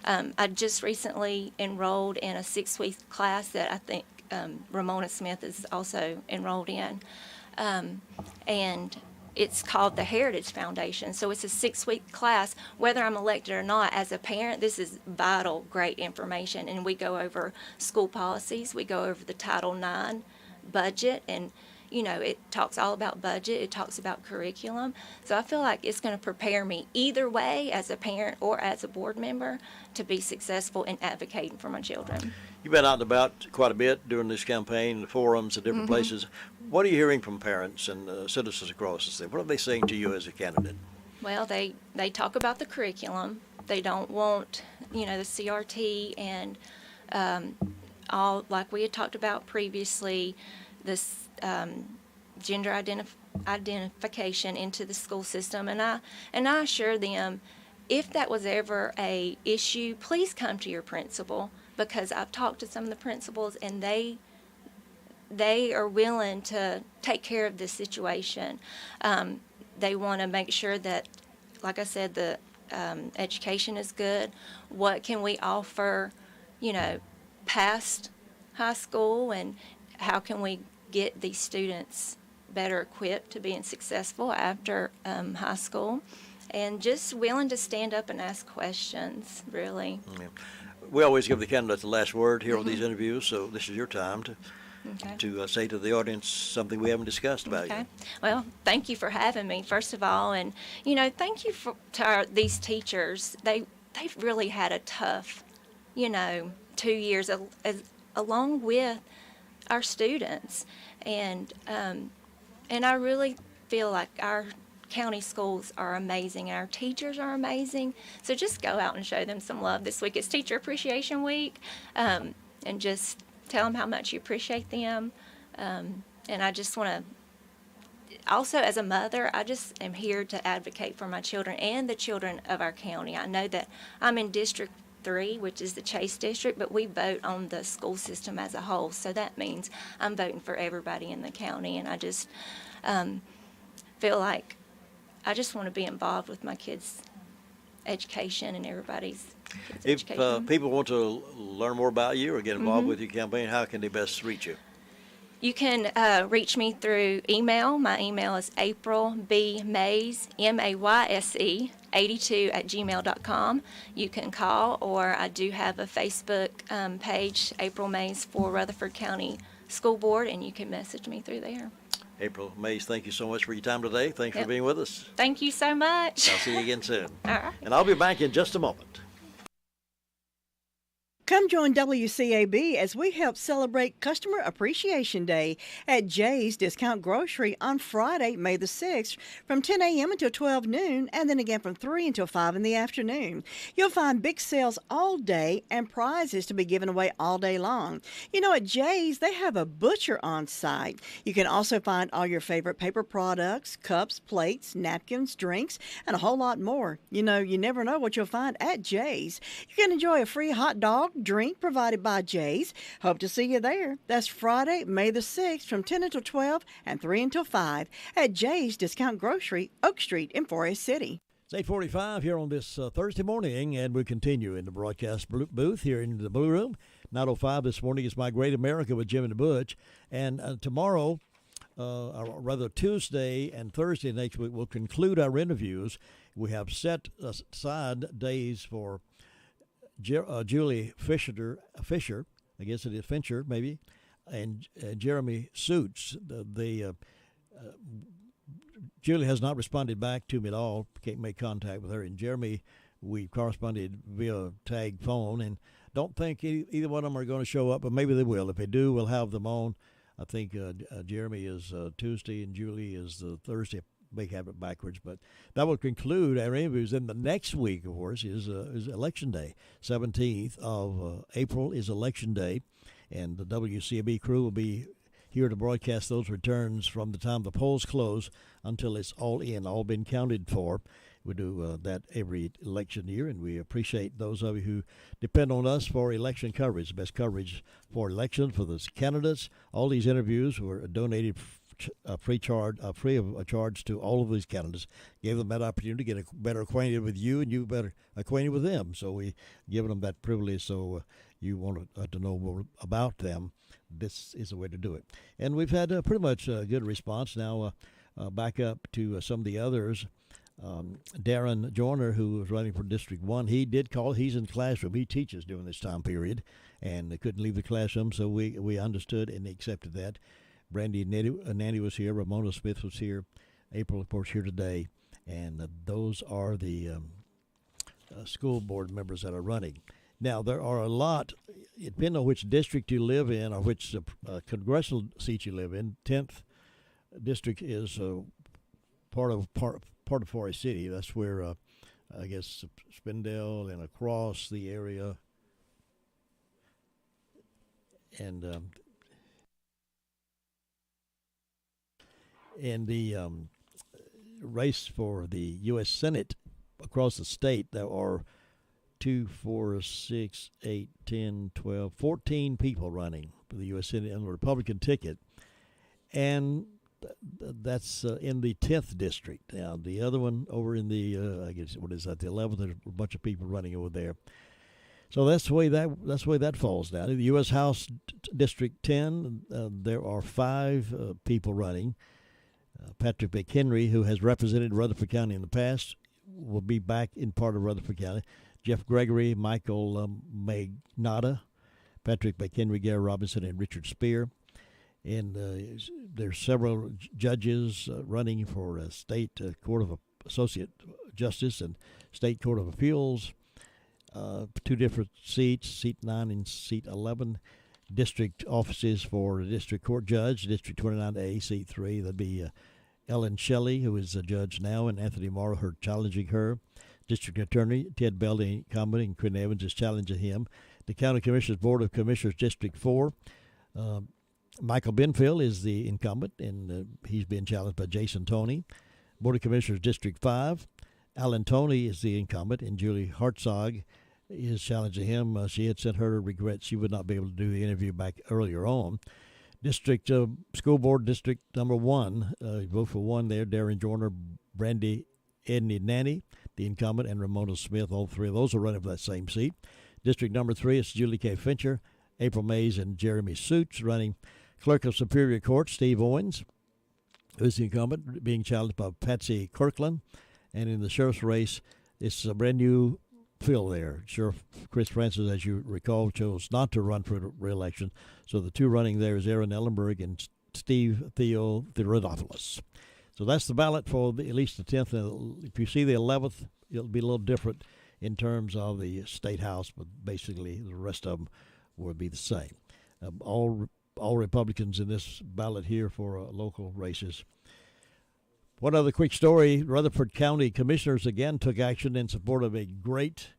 I just recently enrolled in a 6-week class that I think Ramona Smith is also enrolled in. And it's called the Heritage Foundation. So it's a 6-week class. Whether I'm elected or not, as a parent, this is vital, great information. And we go over school policies. We go over the Title IX budget. And, it talks all about budget. It talks about curriculum. So I feel like it's going to prepare me either way, as a parent or as a board member, to be successful in advocating for my children. You've been out and about quite a bit during this campaign, the forums at different places. What are you hearing from parents and citizens across the state? What are they saying to you as a candidate? Well, they talk about the curriculum. They don't want, the CRT and all, like we had talked about previously, this gender identification into the school system. And I assure them, if that was ever a issue, please come to your principal, because I've talked to some of the principals and they are willing to take care of this situation. They want to make sure that, like I said, the education is good. What can we offer, past high school, and how can we get these students better equipped to being successful after high school? And just willing to stand up and ask questions, really. Yeah. We always give the candidates the last word here on these interviews, so this is your time to say to the audience something we haven't discussed about you. Well, thank you for having me, first of all. And, thank you to these teachers. They've really had a tough, 2 years along with our students. And I really feel like our county schools are amazing, and our teachers are amazing. So just go out and show them some love this week. It's Teacher Appreciation Week, and just tell them how much you appreciate them. And I just want to, also as a mother, I just am here to advocate for my children and the children of our county. I know that I'm in District 3, which is the Chase District, but we vote on the school system as a whole. So that means I'm voting for everybody in the county, and I just feel like I just want to be involved with my kids' education and everybody's kids' education. If people want to learn more about you or get involved with your campaign, how can they best reach you? You can reach me through email. My email is aprilbmayse, M-A-Y-S-E, 82@gmail.com. You can call, or I do have a Facebook page, April Mays for Rutherford County School Board, and you can message me through there. April Mays, thank you so much for your time today. Thanks for being with us. Thank you so much. I'll see you again soon. All right. And I'll be back in just a moment. Come join WCAB as we help celebrate Customer Appreciation Day at Jay's Discount Grocery on Friday, May the 6th from 10 a.m. until 12 noon and then again from 3 until 5 in the afternoon. You'll find big sales all day and prizes to be given away all day long. You know, at Jay's, they have a butcher on site. You can also find all your favorite paper products, cups, plates, napkins, drinks, and a whole lot more. You know, you never know what you'll find at Jay's. You can enjoy a free hot dog, drink provided by Jay's. Hope to see you there. That's Friday, May the 6th from 10 until 12 and 3 until 5 at Jay's Discount Grocery, Oak Street in Forest City. It's 8:45 here on this Thursday morning, and we continue in the broadcast booth here in the Blue Room. 9:05 this morning is My Great America with Jim and Butch. And tomorrow, or rather Tuesday and Thursday next week, we'll conclude our interviews. We have set aside days for Julie Fisher, I guess it is Fincher, maybe, and Jeremy Suits. Julie has not responded back to me at all. Can't make contact with her. And Jeremy, we corresponded via tag phone, and don't think either one of them are going to show up, but maybe they will. If they do, we'll have them on. I think Jeremy is Tuesday and Julie is the Thursday. May have it backwards, but that will conclude our interviews. And the next week, of course, is Election Day. 17th of April is Election Day, and the WCAB crew will be here to broadcast those returns from the time the polls close until it's all in, all been counted for. We do that every election year, and we appreciate those of you who depend on us for election coverage, the best coverage for election for the candidates. All these interviews were donated free of charge to all of these candidates. Gave them that opportunity to get better acquainted with you, and you better acquainted with them. So we give them that privilege. So you want to know more about them. This is the way to do it. And we've had pretty much a good response. Now back up to some of the others. Darren Joyner, who was running for District 1, he did call. He's in the classroom. He teaches during this time period, and they couldn't leave the classroom, so we understood and accepted that. Brandy Nanny was here. Ramona Smith was here. April, of course, here today. And those are the school board members that are running. Now, there are a lot, depending on which district you live in or which congressional seat you live in. 10th district is part of Forest City. That's where, I guess, Spindale and across the area. And in the race for the U.S. Senate across the state, there are 2, 4, 6, 8, 10, 12, 14 people running for the U.S. Senate on the Republican ticket. And that's in the 10th district. Now, the other one over in the, I guess, what is that, the 11th, there's a bunch of people running over there. So that's the way that falls down. In the U.S. House District 10, there are 5 people running. Patrick McHenry, who has represented Rutherford County in the past, will be back in part of Rutherford County. Jeff Gregory, Michael Magnata, Patrick McHenry, Gary Robinson, and Richard Spear. And there's several judges running for a state court of associate justice and state court of appeals. 2 different seats, seat 9 and seat 11. District offices for a district court judge, District 29A, seat 3. That'd be Ellen Shelley, who is a judge now, and Anthony Morrow, her challenging her. District Attorney Ted Bell, the incumbent, and Quinn Evans is challenging him. The County Commissioners Board of Commissioners, District 4. Michael Benfield is the incumbent, and he's being challenged by Jason Toney. Board of Commissioners, District 5. Alan Toney is the incumbent, and Julie Hartzog is challenging him. She had sent her regrets she would not be able to do the interview back earlier on. District School Board District number 1, vote for 1 there. Darren Joyner, Brandy Edney Nanny, the incumbent, and Ramona Smith. All 3 of those are running for that same seat. District number 3 is Julie K. Fincher, April Mays, and Jeremy Suits running. Clerk of Superior Court, Steve Owens, who's the incumbent, being challenged by Patsy Kirkland. And in the sheriff's race, it's a brand new field there. Sheriff Chris Francis, as you recall, chose not to run for re-election. So the 2 running there is Aaron Ellenberg and Steve Theodopoulos. So that's the ballot for at least the 10th. If you see the 11th, it'll be a little different. in terms of the state house, but basically the rest of them would be the same. All Republicans in this ballot here for local races. One other quick story. Rutherford County commissioners again took action in support of a GREAT,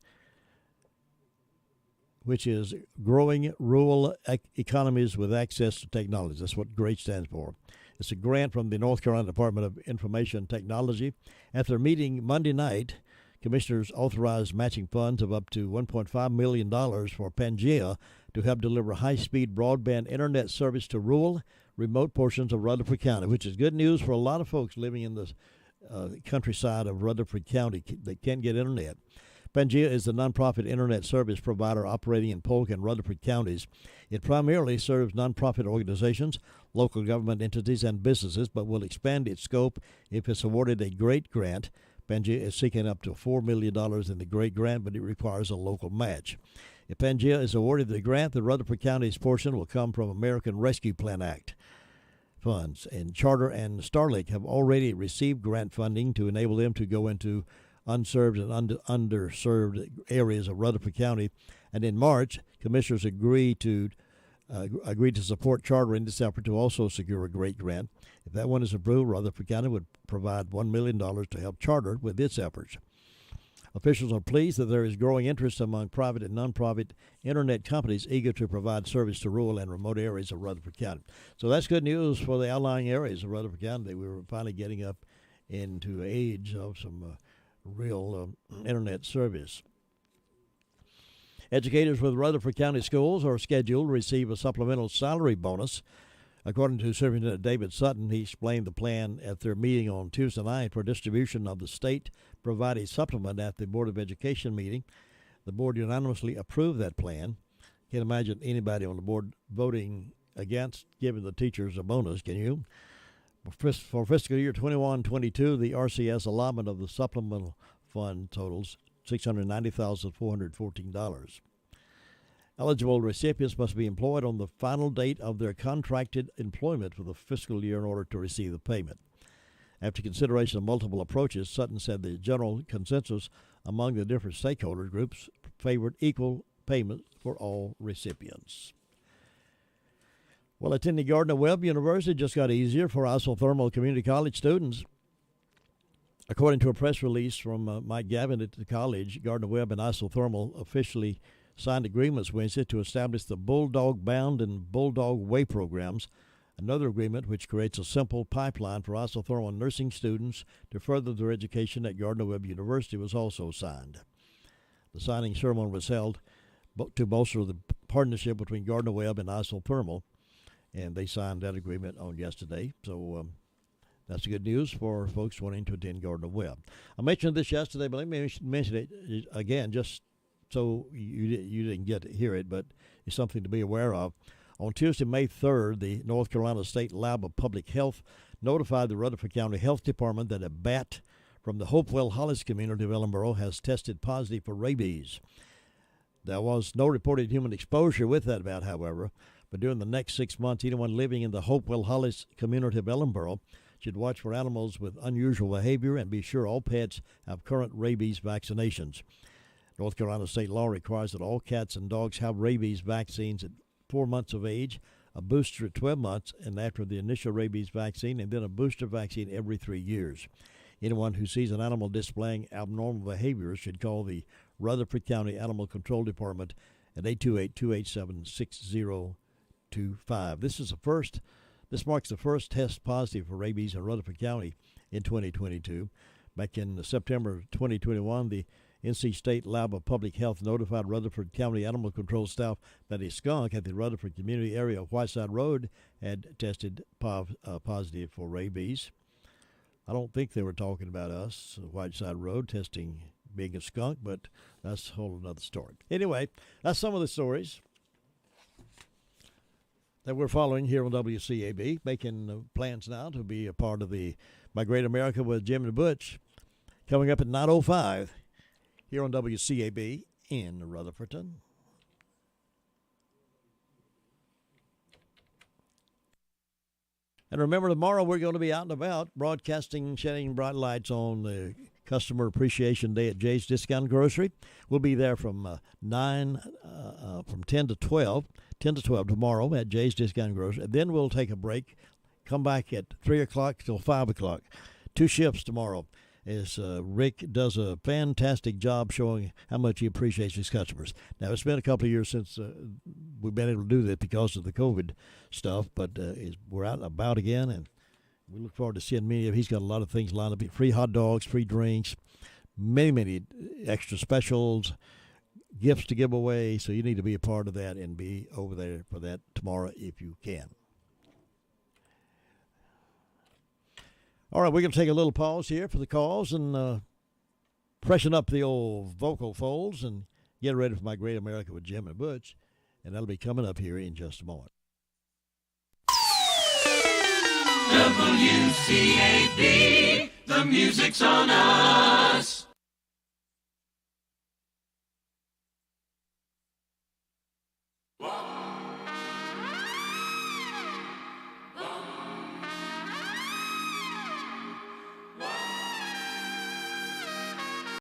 which is Growing Rural Economies with Access to Technology. That's what GREAT stands for. It's a grant from the North Carolina Department of Information Technology. At their meeting Monday night, commissioners authorized matching funds of up to $1.5 million for Pangea to help deliver high-speed broadband internet service to rural, remote portions of Rutherford County, which is good news for a lot of folks living in the countryside of Rutherford County that can't get internet. Pangea is the nonprofit internet service provider operating in Polk and Rutherford counties. It primarily serves nonprofit organizations, local government entities, and businesses, but will expand its scope if it's awarded a GREAT grant. Pangea is seeking up to $4 million in the GREAT grant, but it requires a local match. If Pangea is awarded the grant, the Rutherford County's portion will come from American Rescue Plan Act funds. And Charter and Starlink have already received grant funding to enable them to go into unserved and underserved areas of Rutherford County. And in March, commissioners agreed to support Charter in this effort to also secure a GREAT grant. If that one is approved, Rutherford County would provide $1 million to help Charter with its efforts. Officials are pleased that there is growing interest among private and nonprofit internet companies eager to provide service to rural and remote areas of Rutherford County. So that's good news for the outlying areas of Rutherford County. We were finally getting up into age of some real internet service. Educators with Rutherford County schools are scheduled to receive a supplemental salary bonus. According to Superintendent David Sutton, he explained the plan at their meeting on Tuesday night for distribution of the state-provided supplement at the Board of Education meeting. The board unanimously approved that plan. Can't imagine anybody on the board voting against giving the teachers a bonus, can you? For fiscal year 21-22, the RCS allotment of the supplemental fund totals $690,414. Eligible recipients must be employed on the final date of their contracted employment for the fiscal year in order to receive the payment. After consideration of multiple approaches, Sutton said the general consensus among the different stakeholder groups favored equal payment for all recipients. Well, attending Gardner-Webb University just got easier for isothermal community college students. According to a press release from Mike Gavin at the college, Gardner-Webb and Isothermal officially signed agreements Wednesday to establish the Bulldog Bound and Bulldog Way programs. Another agreement, which creates a simple pipeline for isothermal nursing students to further their education at Gardner-Webb University, was also signed. The signing ceremony was held to bolster the partnership between Gardner-Webb and Isothermal, and they signed that agreement on yesterday. So that's good news for folks wanting to attend Gardner-Webb. I mentioned this yesterday, but let me mention it again just so you didn't get to hear it, but it's something to be aware of. On Tuesday, May 3rd, the North Carolina State Lab of Public Health notified the Rutherford County Health Department that a bat from the Hopewell Hollis community of Ellenboro has tested positive for rabies. There was no reported human exposure with that bat, however, but during the next 6 months, anyone living in the Hopewell Hollis community of Ellenboro should watch for animals with unusual behavior and be sure all pets have current rabies vaccinations. North Carolina state law requires that all cats and dogs have rabies vaccines at 4 months of age, a booster at 12 months and after the initial rabies vaccine, and then a booster vaccine every 3 years. Anyone who sees an animal displaying abnormal behaviors should call the Rutherford County Animal Control Department at 828-287-6025. This marks the first test positive for rabies in Rutherford County in 2022. Back in September 2021, the NC State Lab of Public Health notified Rutherford County Animal Control staff that a skunk at the Rutherford community area of Whiteside Road had tested positive for rabies. I don't think they were talking about us, Whiteside Road, testing being a skunk, but that's a whole other story. Anyway, that's some of the stories that we're following here on WCAB, making plans now to be a part of the My Great America with Jim and Butch, coming up at 9:05 here on WCAB in Rutherfordton. And remember, tomorrow we're going to be out and about broadcasting, shedding bright lights on the Customer Appreciation Day at Jay's Discount Grocery. We'll be there from 10 to 12 tomorrow at Jay's Discount Grocery. And then we'll take a break, come back at 3 o'clock till 5 o'clock. 2 shifts tomorrow as Rick does a fantastic job showing how much he appreciates his customers. Now, it's been a couple of years since we've been able to do that because of the COVID stuff, but we're out and about again, and we look forward to seeing many of. He's got a lot of things lined up: free hot dogs, free drinks, many extra specials, gifts to give away. So you need to be a part of that and be over there for that tomorrow if you can. All right, we're going to take a little pause here for the calls and freshen up the old vocal folds and get ready for My Great America with Jim and Butch, and that'll be coming up here in just a moment. WCAB, the music's on us.